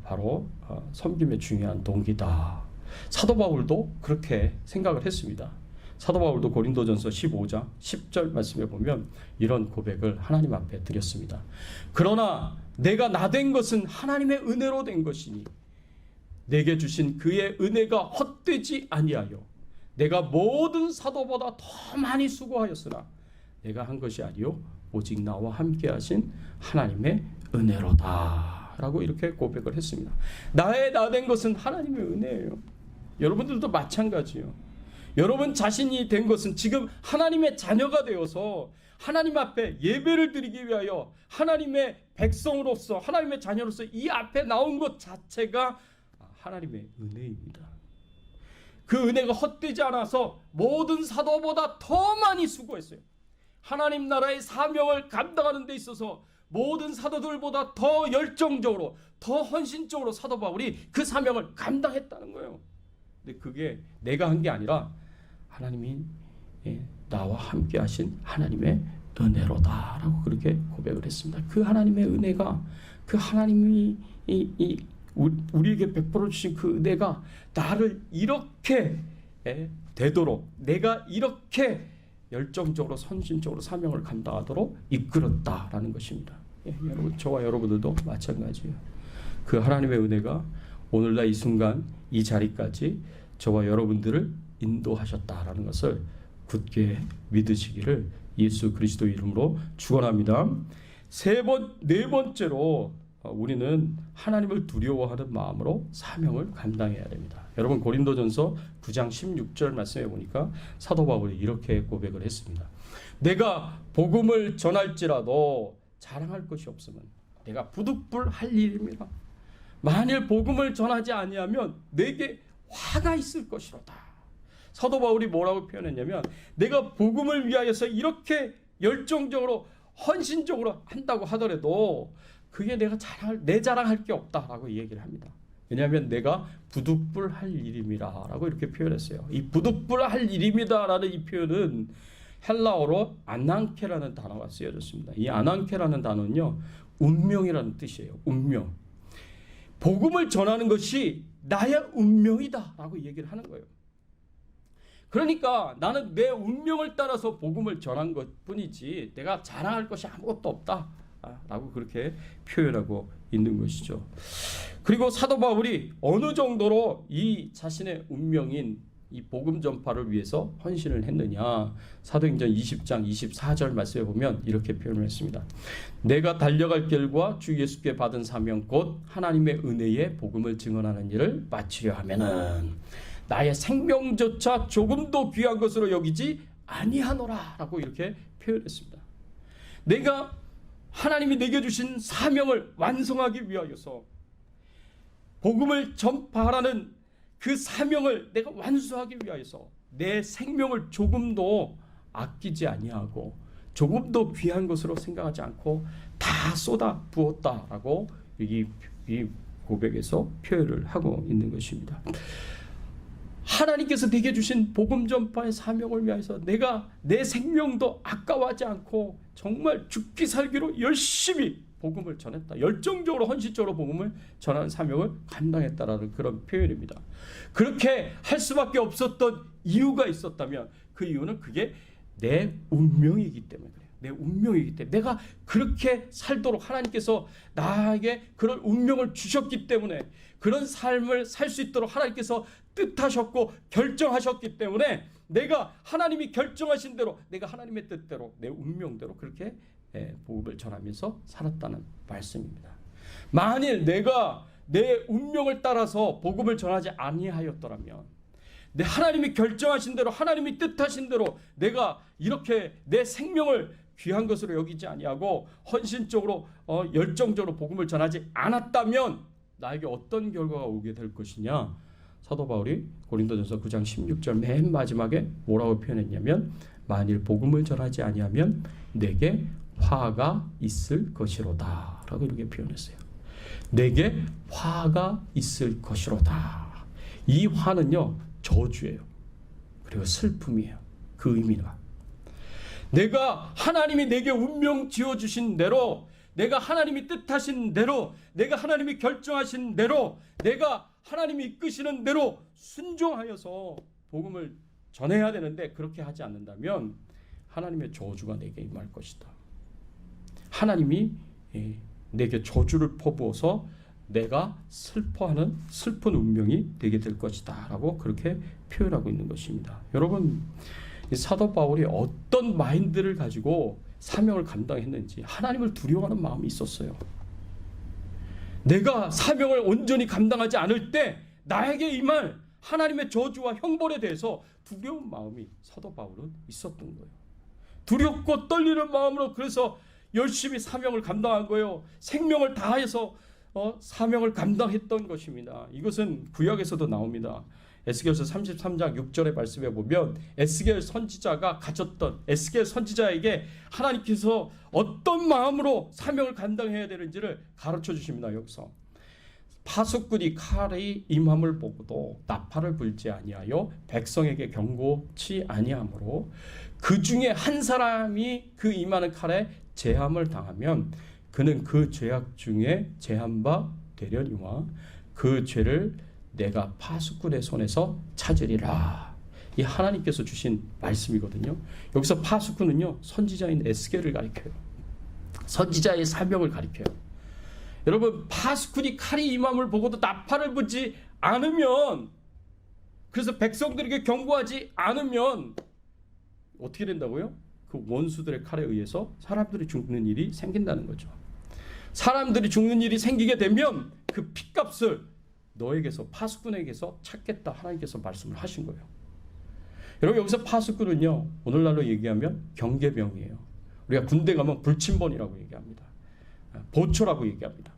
바로 섬김의 중요한 동기다. 사도 바울도 그렇게 생각을 했습니다. 사도 바울도 고린도전서 15장 10절 말씀에 보면 이런 고백을 하나님 앞에 드렸습니다. 그러나 내가 나 된 것은 하나님의 은혜로 된 것이니 내게 주신 그의 은혜가 헛되지 아니하여 내가 모든 사도보다 더 많이 수고하였으나 내가 한 것이 아니요 오직 나와 함께 하신 하나님의 은혜로다 라고 이렇게 고백을 했습니다. 나 된 것은 하나님의 은혜예요. 여러분들도 마찬가지예요. 여러분 자신이 된 것은 지금 하나님의 자녀가 되어서 하나님 앞에 예배를 드리기 위하여 하나님의 백성으로서, 하나님의 자녀로서 이 앞에 나온 것 자체가 하나님의 은혜입니다. 그 은혜가 헛되지 않아서 모든 사도보다 더 많이 수고했어요. 하나님 나라의 사명을 감당하는 데 있어서 모든 사도들보다 더 열정적으로, 더 헌신적으로 사도 바울이 그 사명을 감당했다는 거예요. 근데 그게 내가 한 게 아니라 하나님이 나와 함께 하신 하나님의 은혜로다라고 그렇게 고백을 했습니다. 그 하나님의 은혜가, 그 하나님이 우리에게 베풀어 주신 그 은혜가 나를 이렇게 되도록, 내가 이렇게 열정적으로 선진적으로 사명을 감당하도록 이끌었다라는 것입니다. 여러분, 저와 여러분들도 마찬가지예요. 그 하나님의 은혜가 오늘날 이 순간 이 자리까지 저와 여러분들을 인도하셨다라는 것을 굳게 믿으시기를 예수 그리스도 이름으로 축원합니다. 네 번째로 우리는 하나님을 두려워하는 마음으로 사명을 감당해야 됩니다. 여러분, 고린도전서 9장 16절 말씀해 보니까 사도 바울이 이렇게 고백을 했습니다. 내가 복음을 전할지라도 자랑할 것이 없으면 내가 부득불할 일입니다. 만일 복음을 전하지 아니하면 내게 화가 있을 것이로다. 사도 바울이 뭐라고 표현했냐면, 내가 복음을 위하여서 이렇게 열정적으로 헌신적으로 한다고 하더라도 그게 내 자랑할 게 없다라고 얘기를 합니다. 왜냐하면 내가 부득불할 일임이라 라고 이렇게 표현했어요. 이 부득불할 일입니다 라는 이 표현은 헬라어로 아난케라는 단어가 쓰여졌습니다. 이 아난케라는 단어는요, 운명이라는 뜻이에요. 운명. 복음을 전하는 것이 나의 운명이다라고 얘기를 하는 거예요. 그러니까 나는 내 운명을 따라서 복음을 전한 것뿐이지 내가 자랑할 것이 아무것도 없다라고 그렇게 표현하고 있는 것이죠. 그리고 사도 바울이 어느 정도로 이 자신의 운명인 이 복음 전파를 위해서 헌신을 했느냐, 사도행전 20장 24절 말씀에 보면 이렇게 표현을 했습니다. 내가 달려갈 길과 주 예수께 받은 사명 곧 하나님의 은혜의 복음을 증언하는 일을 마치려 하면은 나의 생명조차 조금도 귀한 것으로 여기지 아니하노라 라고 이렇게 표현했습니다. 내가 하나님이 내게 주신 사명을 완성하기 위하여서 복음을 전파하라는 그 사명을 내가 완수하기 위하여서 내 생명을 조금도 아끼지 아니하고 조금도 귀한 것으로 생각하지 않고 다 쏟아 부었다라고 이 고백에서 표현을 하고 있는 것입니다. 하나님께서 내게 주신 복음 전파의 사명을 위해서 내가 내 생명도 아까워하지 않고 정말 죽기 살기로 열심히 복음을 전했다. 열정적으로 헌신적으로 복음을 전하는 사명을 감당했다라는 그런 표현입니다. 그렇게 할 수밖에 없었던 이유가 있었다면 그 이유는 그게 내 운명이기 때문에 그래요. 내 운명이기 때문에 내가 그렇게 살도록 하나님께서 나에게 그런 운명을 주셨기 때문에 그런 삶을 살 수 있도록 하나님께서 뜻하셨고 결정하셨기 때문에 내가 하나님이 결정하신 대로 내가 하나님의 뜻대로 내 운명대로 그렇게 복음을 전하면서 살았다는 말씀입니다. 만일 내가 내 운명을 따라서 복음을 전하지 아니하였더라면 내 하나님이 결정하신 대로 하나님이 뜻하신 대로 내가 이렇게 내 생명을 귀한 것으로 여기지 아니하고 헌신적으로 열정적으로 복음을 전하지 않았다면 나에게 어떤 결과가 오게 될 것이냐. 사도 바울이 고린도전서 9장 16절 맨 마지막에 뭐라고 표현했냐면 만일 복음을 전하지 아니하면 내게 화가 있을 것이로다 라고 이렇게 표현했어요. 내게 화가 있을 것이로다. 이 화는요 저주예요. 그리고 슬픔이에요. 그 의미가 내가 하나님이 내게 운명 지어주신 대로 내가 하나님이 뜻하신 대로 내가 하나님이 결정하신 대로 내가 하나님이 이끄시는 대로 순종하여서 복음을 전해야 되는데 그렇게 하지 않는다면 하나님의 저주가 내게 임할 것이다. 하나님이 내게 저주를 퍼부어서 내가 슬퍼하는 슬픈 운명이 되게 될 것이다 라고 그렇게 표현하고 있는 것입니다. 여러분 사도 바울이 어떤 마인드를 가지고 사명을 감당했는지 하나님을 두려워하는 마음이 있었어요. 내가 사명을 온전히 감당하지 않을 때 나에게 임할 하나님의 저주와 형벌에 대해서 두려운 마음이 사도 바울은 있었던 거예요. 두렵고 떨리는 마음으로 그래서 열심히 사명을 감당한 거예요. 생명을 다해서 사명을 감당했던 것입니다. 이것은 구약에서도 나옵니다. 에스겔서 33장 6절의 말씀에 보면 에스겔 선지자가 가졌던 에스겔 선지자에게 하나님께서 어떤 마음으로 사명을 감당해야 되는지를 가르쳐 주십니다. 여기서 파수꾼이 칼의 임함을 보고도 나팔을 불지 아니하여 백성에게 경고치 아니하므로 그 중에 한 사람이 그 임하는 칼에 제함을 당하면 그는 그 죄악 중에 제한 바 되려니와 그 죄를 내가 파수꾼의 손에서 찾으리라. 이 하나님께서 주신 말씀이거든요. 여기서 파수꾼은요 선지자인 에스겔을 가리켜요. 선지자의 사명을 가리켜요. 여러분 파수꾼이 칼이 임함을 보고도 나팔을 불지 않으면 그래서 백성들에게 경고하지 않으면 어떻게 된다고요? 그 원수들의 칼에 의해서 사람들이 죽는 일이 생긴다는 거죠. 사람들이 죽는 일이 생기게 되면 그 핏값을 너에게서 파수꾼에게서 찾겠다 하나님께서 말씀을 하신 거예요. 여러분 여기서 파수꾼은요 오늘날로 얘기하면 경계병이에요. 우리가 군대 가면 불침번이라고 얘기합니다. 보초라고 얘기합니다.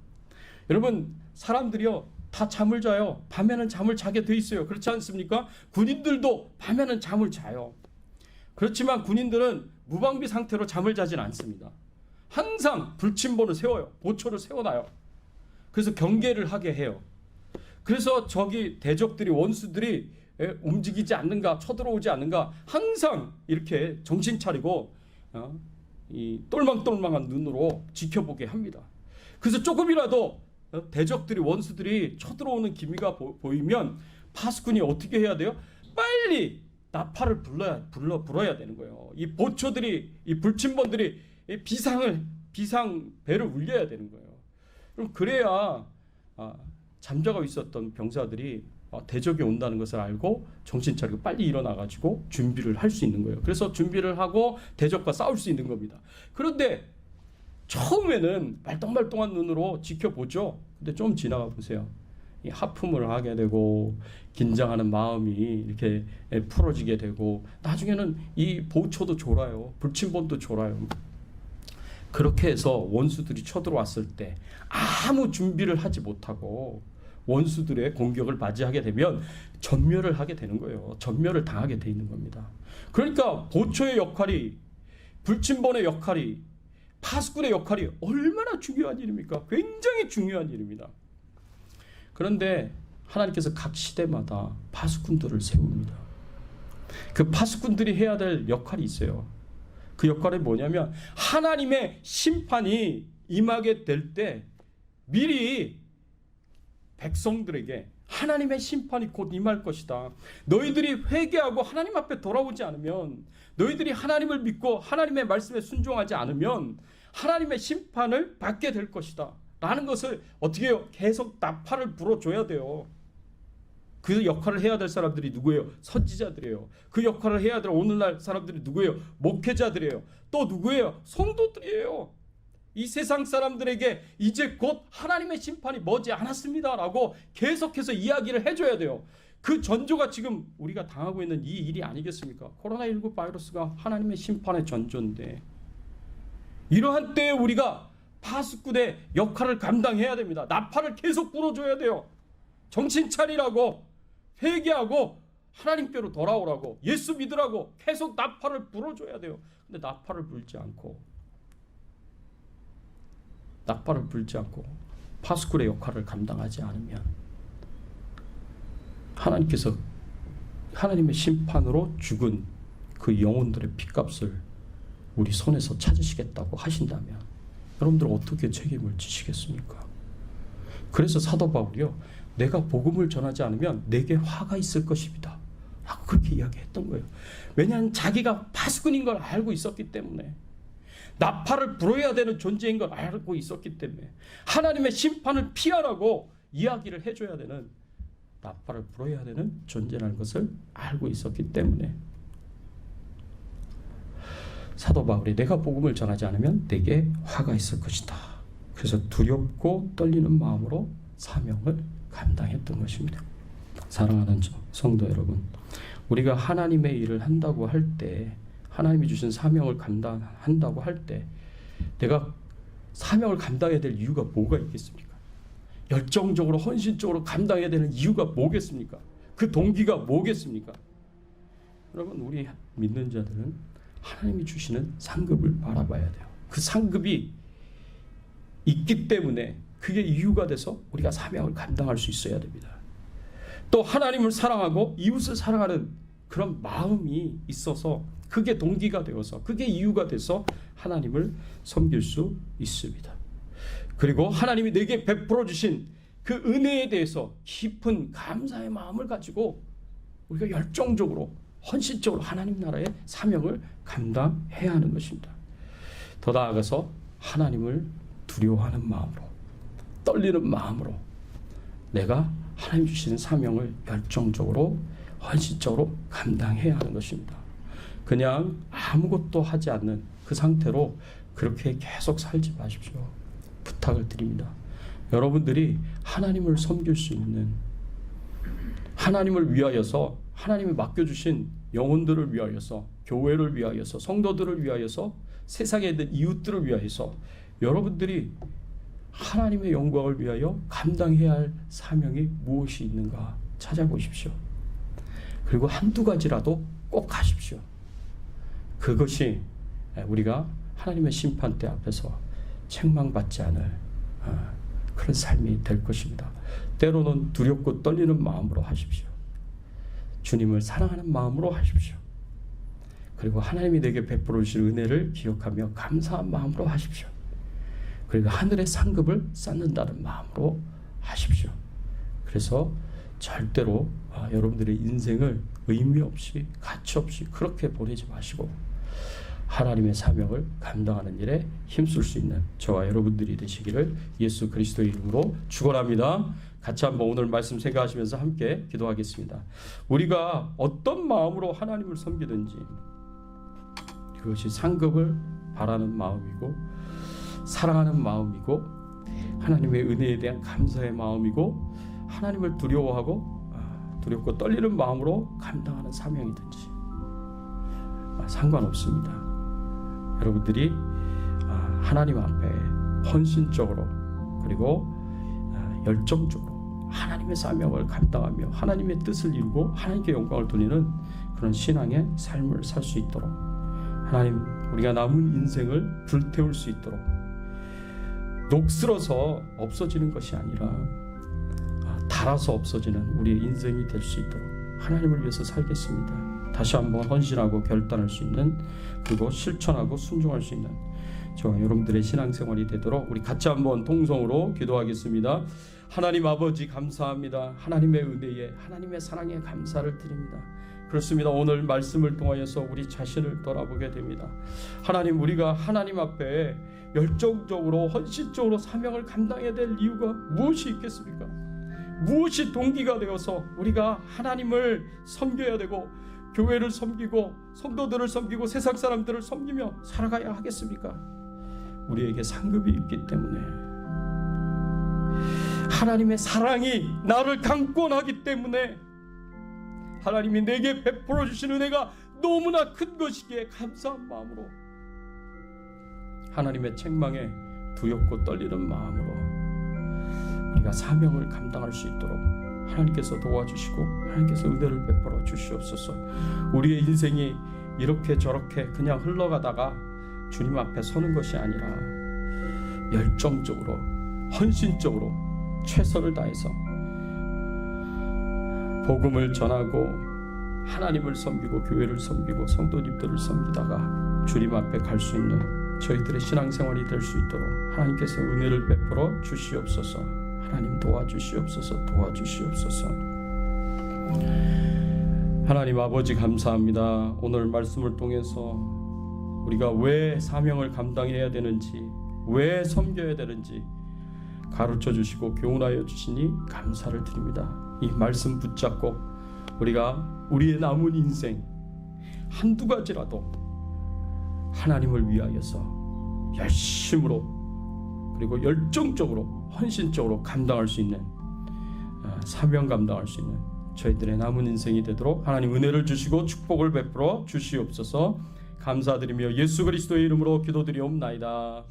여러분 사람들이요 다 잠을 자요. 밤에는 잠을 자게 돼 있어요. 그렇지 않습니까? 군인들도 밤에는 잠을 자요. 그렇지만 군인들은 무방비 상태로 잠을 자진 않습니다. 항상 불침번을 세워요. 보초를 세워놔요. 그래서 경계를 하게 해요. 그래서 저기 대적들이 원수들이 움직이지 않는가 쳐들어오지 않는가 항상 이렇게 정신 차리고 이 똘망똘망한 눈으로 지켜보게 합니다. 그래서 조금이라도 대적들이, 원수들이 쳐들어오는 기미가 보이면 파수꾼이 어떻게 해야 돼요? 빨리 나팔을 불어야 되는 거예요. 이 보초들이, 이 불침번들이 비상 배를 울려야 되는 거예요. 그럼 그래야 잠자고 있었던 병사들이 대적이 온다는 것을 알고 정신 차리고 빨리 일어나가지고 준비를 할 수 있는 거예요. 그래서 준비를 하고 대적과 싸울 수 있는 겁니다. 그런데 처음에는 말똥말똥한 눈으로 지켜보죠. 근데 좀 지나가 보세요. 이 하품을 하게 되고 긴장하는 마음이 이렇게 풀어지게 되고 나중에는 이 보초도 졸아요. 불침번도 졸아요. 그렇게 해서 원수들이 쳐들어왔을 때 아무 준비를 하지 못하고 원수들의 공격을 맞이하게 되면 전멸을 하게 되는 거예요. 전멸을 당하게 돼 있는 겁니다. 그러니까 보초의 역할이, 불침번의 역할이, 파수꾼의 역할이 얼마나 중요한 일입니까? 굉장히 중요한 일입니다. 그런데 하나님께서 각 시대마다 파수꾼들을 세웁니다. 그 파수꾼들이 해야 될 역할이 있어요. 그 역할이 뭐냐면 하나님의 심판이 임하게 될 때 미리 백성들에게 하나님의 심판이 곧 임할 것이다. 너희들이 회개하고 하나님 앞에 돌아오지 않으면, 너희들이 하나님을 믿고 하나님의 말씀에 순종하지 않으면 하나님의 심판을 받게 될 것이다 라는 것을 어떻게 해요? 계속 나팔을 불어줘야 돼요. 그 역할을 해야 될 사람들이 누구예요? 선지자들이에요. 그 역할을 해야 될 오늘날 사람들이 누구예요? 목회자들이에요. 또 누구예요? 성도들이에요. 이 세상 사람들에게 이제 곧 하나님의 심판이 머지 않았습니다 라고 계속해서 이야기를 해줘야 돼요. 그 전조가 지금 우리가 당하고 있는 이 일이 아니겠습니까? 코로나19 바이러스가 하나님의 심판의 전조인데, 이러한 때에 우리가 파수꾼의 역할을 감당해야 됩니다. 나팔을 계속 불어줘야 돼요. 정신 차리라고, 회개하고 하나님께로 돌아오라고, 예수 믿으라고 계속 나팔을 불어줘야 돼요. 근데 나팔을 불지 않고 파수꾼의 역할을 감당하지 않으면 하나님께서 하나님의 심판으로 죽은 그 영혼들의 핏값을 우리 손에서 찾으시겠다고 하신다면 여러분들 어떻게 책임을 지시겠습니까? 그래서 사도 바울이요, 내가 복음을 전하지 않으면 내게 화가 있을 것입니다 라고 그렇게 이야기했던 거예요. 왜냐하면 자기가 파수꾼인 걸 알고 있었기 때문에, 나팔을 불어야 되는 존재인 걸 알고 있었기 때문에, 하나님의 심판을 피하라고 이야기를 해줘야 되는, 나팔을 불어야 되는 존재라는 것을 알고 있었기 때문에 사도 바울이 내가 복음을 전하지 않으면 내게 화가 있을 것이다. 그래서 두렵고 떨리는 마음으로 사명을 감당했던 것입니다. 사랑하는 성도 여러분, 우리가 하나님의 일을 한다고 할 때, 하나님이 주신 사명을 감당한다고 할 때 내가 사명을 감당해야 될 이유가 뭐가 있겠습니까? 열정적으로 헌신적으로 감당해야 되는 이유가 뭐겠습니까? 그 동기가 뭐겠습니까? 여러분, 우리 믿는 자들은 하나님이 주시는 상급을 바라봐야 돼요. 그 상급이 있기 때문에 그게 이유가 돼서 우리가 사명을 감당할 수 있어야 됩니다. 또 하나님을 사랑하고 이웃을 사랑하는 그런 마음이 있어서 그게 동기가 되어서, 그게 이유가 돼서 하나님을 섬길 수 있습니다. 그리고 하나님이 내게 베풀어 주신 그 은혜에 대해서 깊은 감사의 마음을 가지고 우리가 열정적으로 헌신적으로 하나님 나라의 사명을 감당해야 하는 것입니다. 더 나아가서 하나님을 두려워하는 마음으로, 떨리는 마음으로 내가 하나님 주시는 사명을 열정적으로 헌신적으로 감당해야 하는 것입니다. 그냥 아무것도 하지 않는 그 상태로 그렇게 계속 살지 마십시오. 부탁을 드립니다. 여러분들이 하나님을 섬길 수 있는, 하나님을 위하여서, 하나님이 맡겨주신 영혼들을 위하여서, 교회를 위하여서, 성도들을 위하여서, 세상에 있는 이웃들을 위하여서 여러분들이 하나님의 영광을 위하여 감당해야 할 사명이 무엇이 있는가 찾아보십시오. 그리고 한두 가지라도 꼭 하십시오. 그것이 우리가 하나님의 심판대 앞에서 책망받지 않을 그런 삶이 될 것입니다. 때로는 두렵고 떨리는 마음으로 하십시오. 주님을 사랑하는 마음으로 하십시오. 그리고 하나님이 내게 베풀어 주신 은혜를 기억하며 감사한 마음으로 하십시오. 그리고 하늘의 상급을 쌓는다는 마음으로 하십시오. 그래서 절대로 여러분들의 인생을 의미 없이 가치 없이 그렇게 보내지 마시고 하나님의 사명을 감당하는 일에 힘쓸 수 있는 저와 여러분들이 되시기를 예수 그리스도의 이름으로 축원합니다. 같이 한번 오늘 말씀 생각하시면서 함께 기도하겠습니다. 우리가 어떤 마음으로 하나님을 섬기든지 그것이 상급을 바라는 마음이고 사랑하는 마음이고 하나님의 은혜에 대한 감사의 마음이고 하나님을 두렵고 떨리는 마음으로 감당하는 사명이든지 상관없습니다. 여러분들이 하나님 앞에 헌신적으로 그리고 열정적으로 하나님의 사명을 감당하며 하나님의 뜻을 이루고 하나님께 영광을 돌리는 그런 신앙의 삶을 살 수 있도록 하나님 우리가 남은 인생을 불태울 수 있도록 녹슬어서 없어지는 것이 아니라 닳아서 없어지는 우리의 인생이 될 수 있도록 하나님을 위해서 살겠습니다. 다시 한번 헌신하고 결단할 수 있는 그리고 실천하고 순종할 수 있는 저와 여러분들의 신앙생활이 되도록 우리 같이 한번 통성으로 기도하겠습니다. 하나님 아버지 감사합니다. 하나님의 은혜에 하나님의 사랑에 감사를 드립니다. 그렇습니다. 오늘 말씀을 통하여서 우리 자신을 돌아보게 됩니다. 하나님 우리가 하나님 앞에 열정적으로 헌신적으로 사명을 감당해야 될 이유가 무엇이 있겠습니까? 무엇이 동기가 되어서 우리가 하나님을 섬겨야 되고 교회를 섬기고 성도들을 섬기고 세상 사람들을 섬기며 살아가야 하겠습니까? 우리에게 상급이 있기 때문에 하나님의 사랑이 나를 강권하기 때문에 하나님이 내게 베풀어 주신 은혜가 너무나 큰 것이기에 감사한 마음으로 하나님의 책망에 두렵고 떨리는 마음으로 우리가 사명을 감당할 수 있도록 하나님께서 도와주시고 하나님께서 은혜를 베풀어 주시옵소서. 우리의 인생이 이렇게 저렇게 그냥 흘러가다가 주님 앞에 서는 것이 아니라 열정적으로 헌신적으로 최선을 다해서 복음을 전하고 하나님을 섬기고 교회를 섬기고 성도님들을 섬기다가 주님 앞에 갈 수 있는 저희들의 신앙생활이 될 수 있도록 하나님께서 은혜를 베풀어 주시옵소서. 하나님 도와주시옵소서. 도와주시옵소서. 하나님 아버지 감사합니다. 오늘 말씀을 통해서 우리가 왜 사명을 감당해야 되는지 왜 섬겨야 되는지 가르쳐 주시고 교훈하여 주시니 감사를 드립니다. 이 말씀 붙잡고 우리가 우리의 남은 인생 한두 가지라도 하나님을 위하여서 열심으로 그리고 열정적으로 헌신적으로 감당할 수 있는 사명 감당할 수 있는 저희들의 남은 인생이 되도록 하나님 은혜를 주시고 축복을 베풀어 주시옵소서. 감사드리며 예수 그리스도의 이름으로 기도드리옵나이다.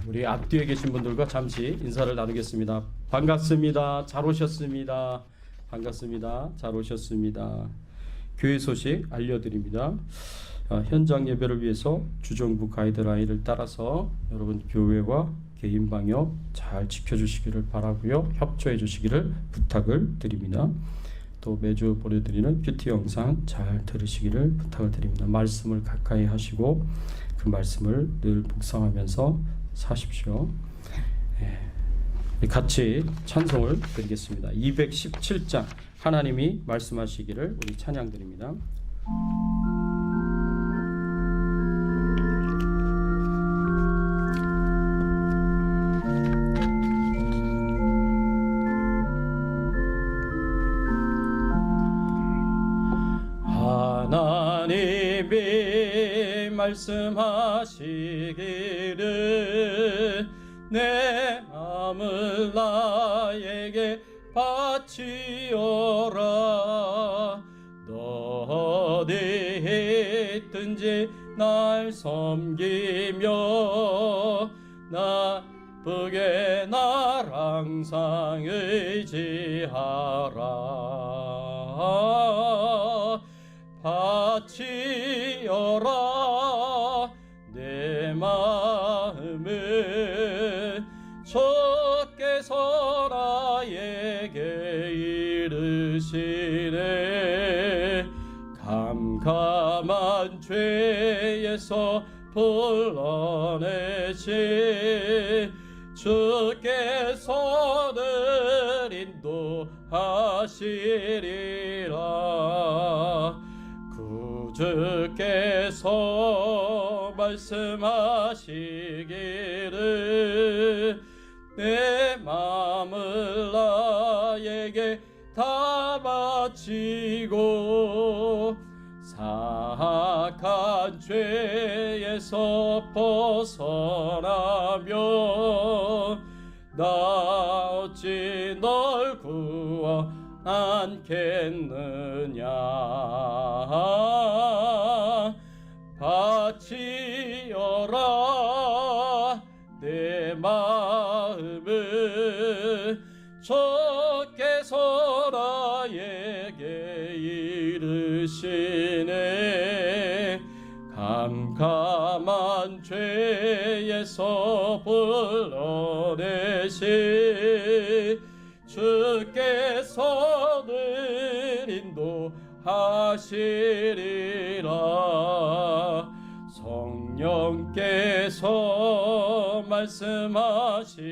우리 앞뒤에 계신 분들과 잠시 인사를 나누겠습니다. 반갑습니다. 잘 오셨습니다. 반갑습니다. 잘 오셨습니다. 교회 소식 알려드립니다. 현장 예배를 위해서 주정부 가이드라인을 따라서 여러분 교회와 개인 방역 잘 지켜주시기를 바라고요. 협조해 주시기를 부탁을 드립니다. 또 매주 보내드리는 큐티 영상 잘 들으시기를 부탁을 드립니다. 말씀을 가까이 하시고 그 말씀을 늘 묵상하면서 사십시오. 같이 찬송을 드리겠습니다. 217장 하나님이 말씀하시기를 우리 찬양 드립니다. 하나님이 말씀하시기를 내 마음을 나에게 바치어라. 너 어디 있든지 날 섬기며 나쁘게 날 항상 의지하라. 바치어라 내 마음을 주께서 나에게 이르시네. 캄캄한 죄에서 불러내시 주께서는 인도하시리라. 구주께서 말씀하시기를 내 마음을 나에게 다 바치고 사악한 죄에서 벗어나며 나 어찌 널 구워 않겠느냐. 바치어라 내 마음을 주께서 나에게 이르시네. 캄캄한 죄에서 불러내시 주께서는 인도하시리라. 성령께서 말씀하시기를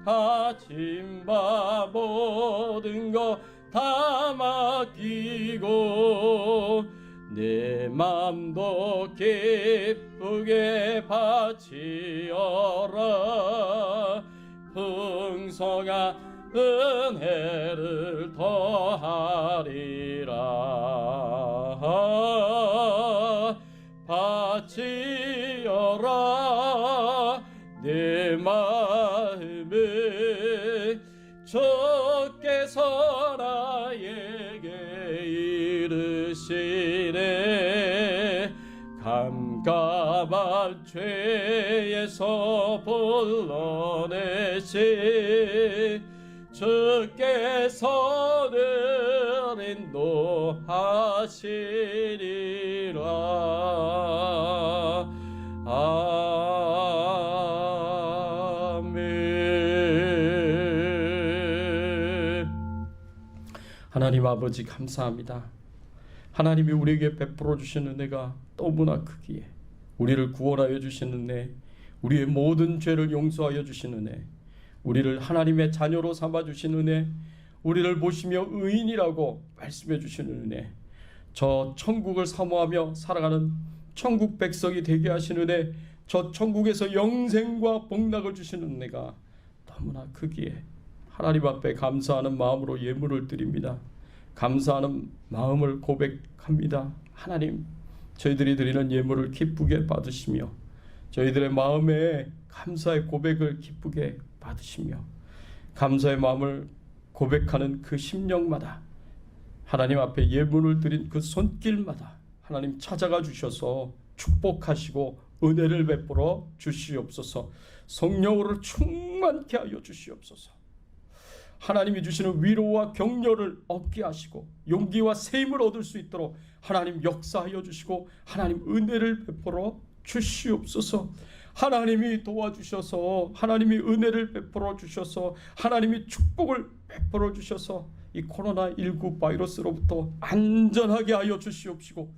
가진 바 모든 것 다 맡기고 내 맘도 기쁘게 바치어라. 풍성한 은혜를 더하리라. 바치어라 내 마음을 주께서 나에게 이르시네. 캄캄한 죄에서 불러내시 주께서는 인도하시리라. 하나님 아버지 감사합니다. 하나님이 우리에게 베풀어 주신 은혜가 너무나 크기에 우리를 구원하여 주신 은혜, 우리의 모든 죄를 용서하여 주신 은혜, 우리를 하나님의 자녀로 삼아 주신 은혜, 우리를 보시며 의인이라고 말씀해 주시는 은혜, 저 천국을 사모하며 살아가는 천국 백성이 되게 하신 은혜, 저 천국에서 영생과 복락을 주시는 은혜가 너무나 크기에 하나님 앞에 감사하는 마음으로 예물을 드립니다. 감사하는 마음을 고백합니다. 하나님, 저희들이 드리는 예물을 기쁘게 받으시며 저희들의 마음에 감사의 고백을 기쁘게 받으시며 감사의 마음을 고백하는 그 심령마다 하나님 앞에 예물을 드린 그 손길마다 하나님 찾아가 주셔서 축복하시고 은혜를 베풀어 주시옵소서. 성령으로 충만케 하여 주시옵소서. 하나님이 주시는 위로와 격려를 얻게 하시고 용기와 새 힘을 얻을 수 있도록 하나님 역사하여 주시고 하나님 은혜를 베풀어 주시옵소서. 하나님이 도와주셔서 하나님이 은혜를 베풀어 주셔서 하나님이 축복을 베풀어 주셔서 이 코로나19 바이러스로부터 안전하게 하여 주시옵시고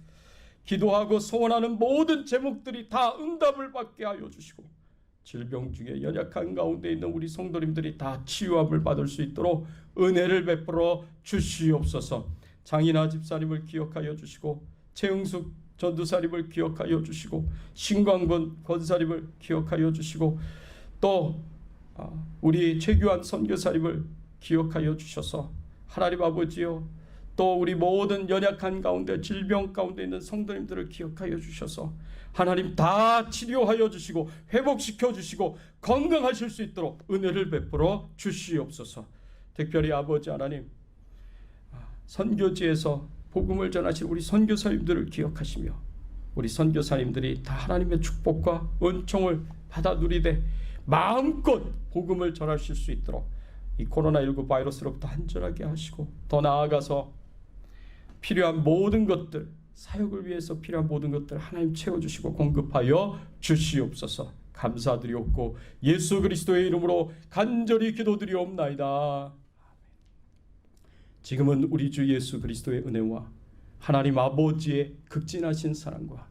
기도하고 소원하는 모든 제목들이 다 응답을 받게 하여 주시고 질병 중에 연약한 가운데 있는 우리 성도님들이 다 치유함을 받을 수 있도록 은혜를 베풀어 주시옵소서. 장인아 집사님을 기억하여 주시고 최응숙 전도사님을 기억하여 주시고 신광근 권사님을 기억하여 주시고 또 우리 최규환 선교사님을 기억하여 주셔서 하나님 아버지요, 또 우리 모든 연약한 가운데 질병 가운데 있는 성도님들을 기억하여 주셔서 하나님 다 치료하여 주시고 회복시켜 주시고 건강하실 수 있도록 은혜를 베풀어 주시옵소서. 특별히 아버지 하나님, 선교지에서 복음을 전하실 우리 선교사님들을 기억하시며 우리 선교사님들이 다 하나님의 축복과 은총을 받아 누리되 마음껏 복음을 전하실 수 있도록 이 코로나19 바이러스로부터 안전하게 하시고 더 나아가서 필요한 모든 것들, 사역을 위해서 필요한 모든 것들 하나님 채워주시고 공급하여 주시옵소서. 감사드리옵고 예수 그리스도의 이름으로 간절히 기도드리옵나이다. 지금은 우리 주 예수 그리스도의 은혜와 하나님 아버지의 극진하신 사랑과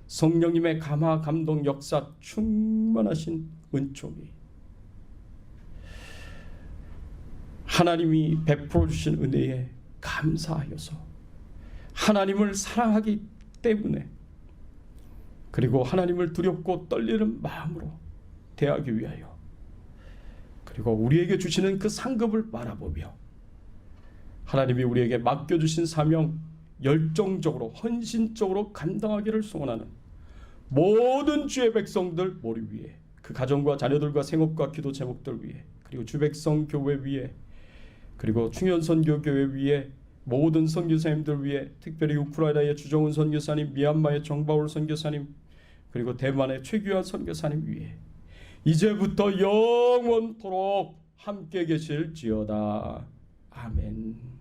성령님의 감화 감동 역사 충만하신 은총이 하나님이 베풀어 주신 은혜에 감사하여서 하나님을 사랑하기 때문에 그리고 하나님을 두렵고 떨리는 마음으로 대하기 위하여 그리고 우리에게 주시는 그 상급을 바라보며 하나님이 우리에게 맡겨주신 사명 열정적으로 헌신적으로 감당하기를 소원하는 모든 주의 백성들 머리 위에 그 가정과 자녀들과 생업과 기도 제목들 위에 그리고 주백성 교회 위에 그리고 충현선교교회 위에 모든 선교사님들 위에 특별히 우크라이나의 주정훈 선교사님, 미얀마의 정바울 선교사님 그리고 대만의 최규환 선교사님 위에 이제부터 영원토록 함께 계실지어다. 아멘.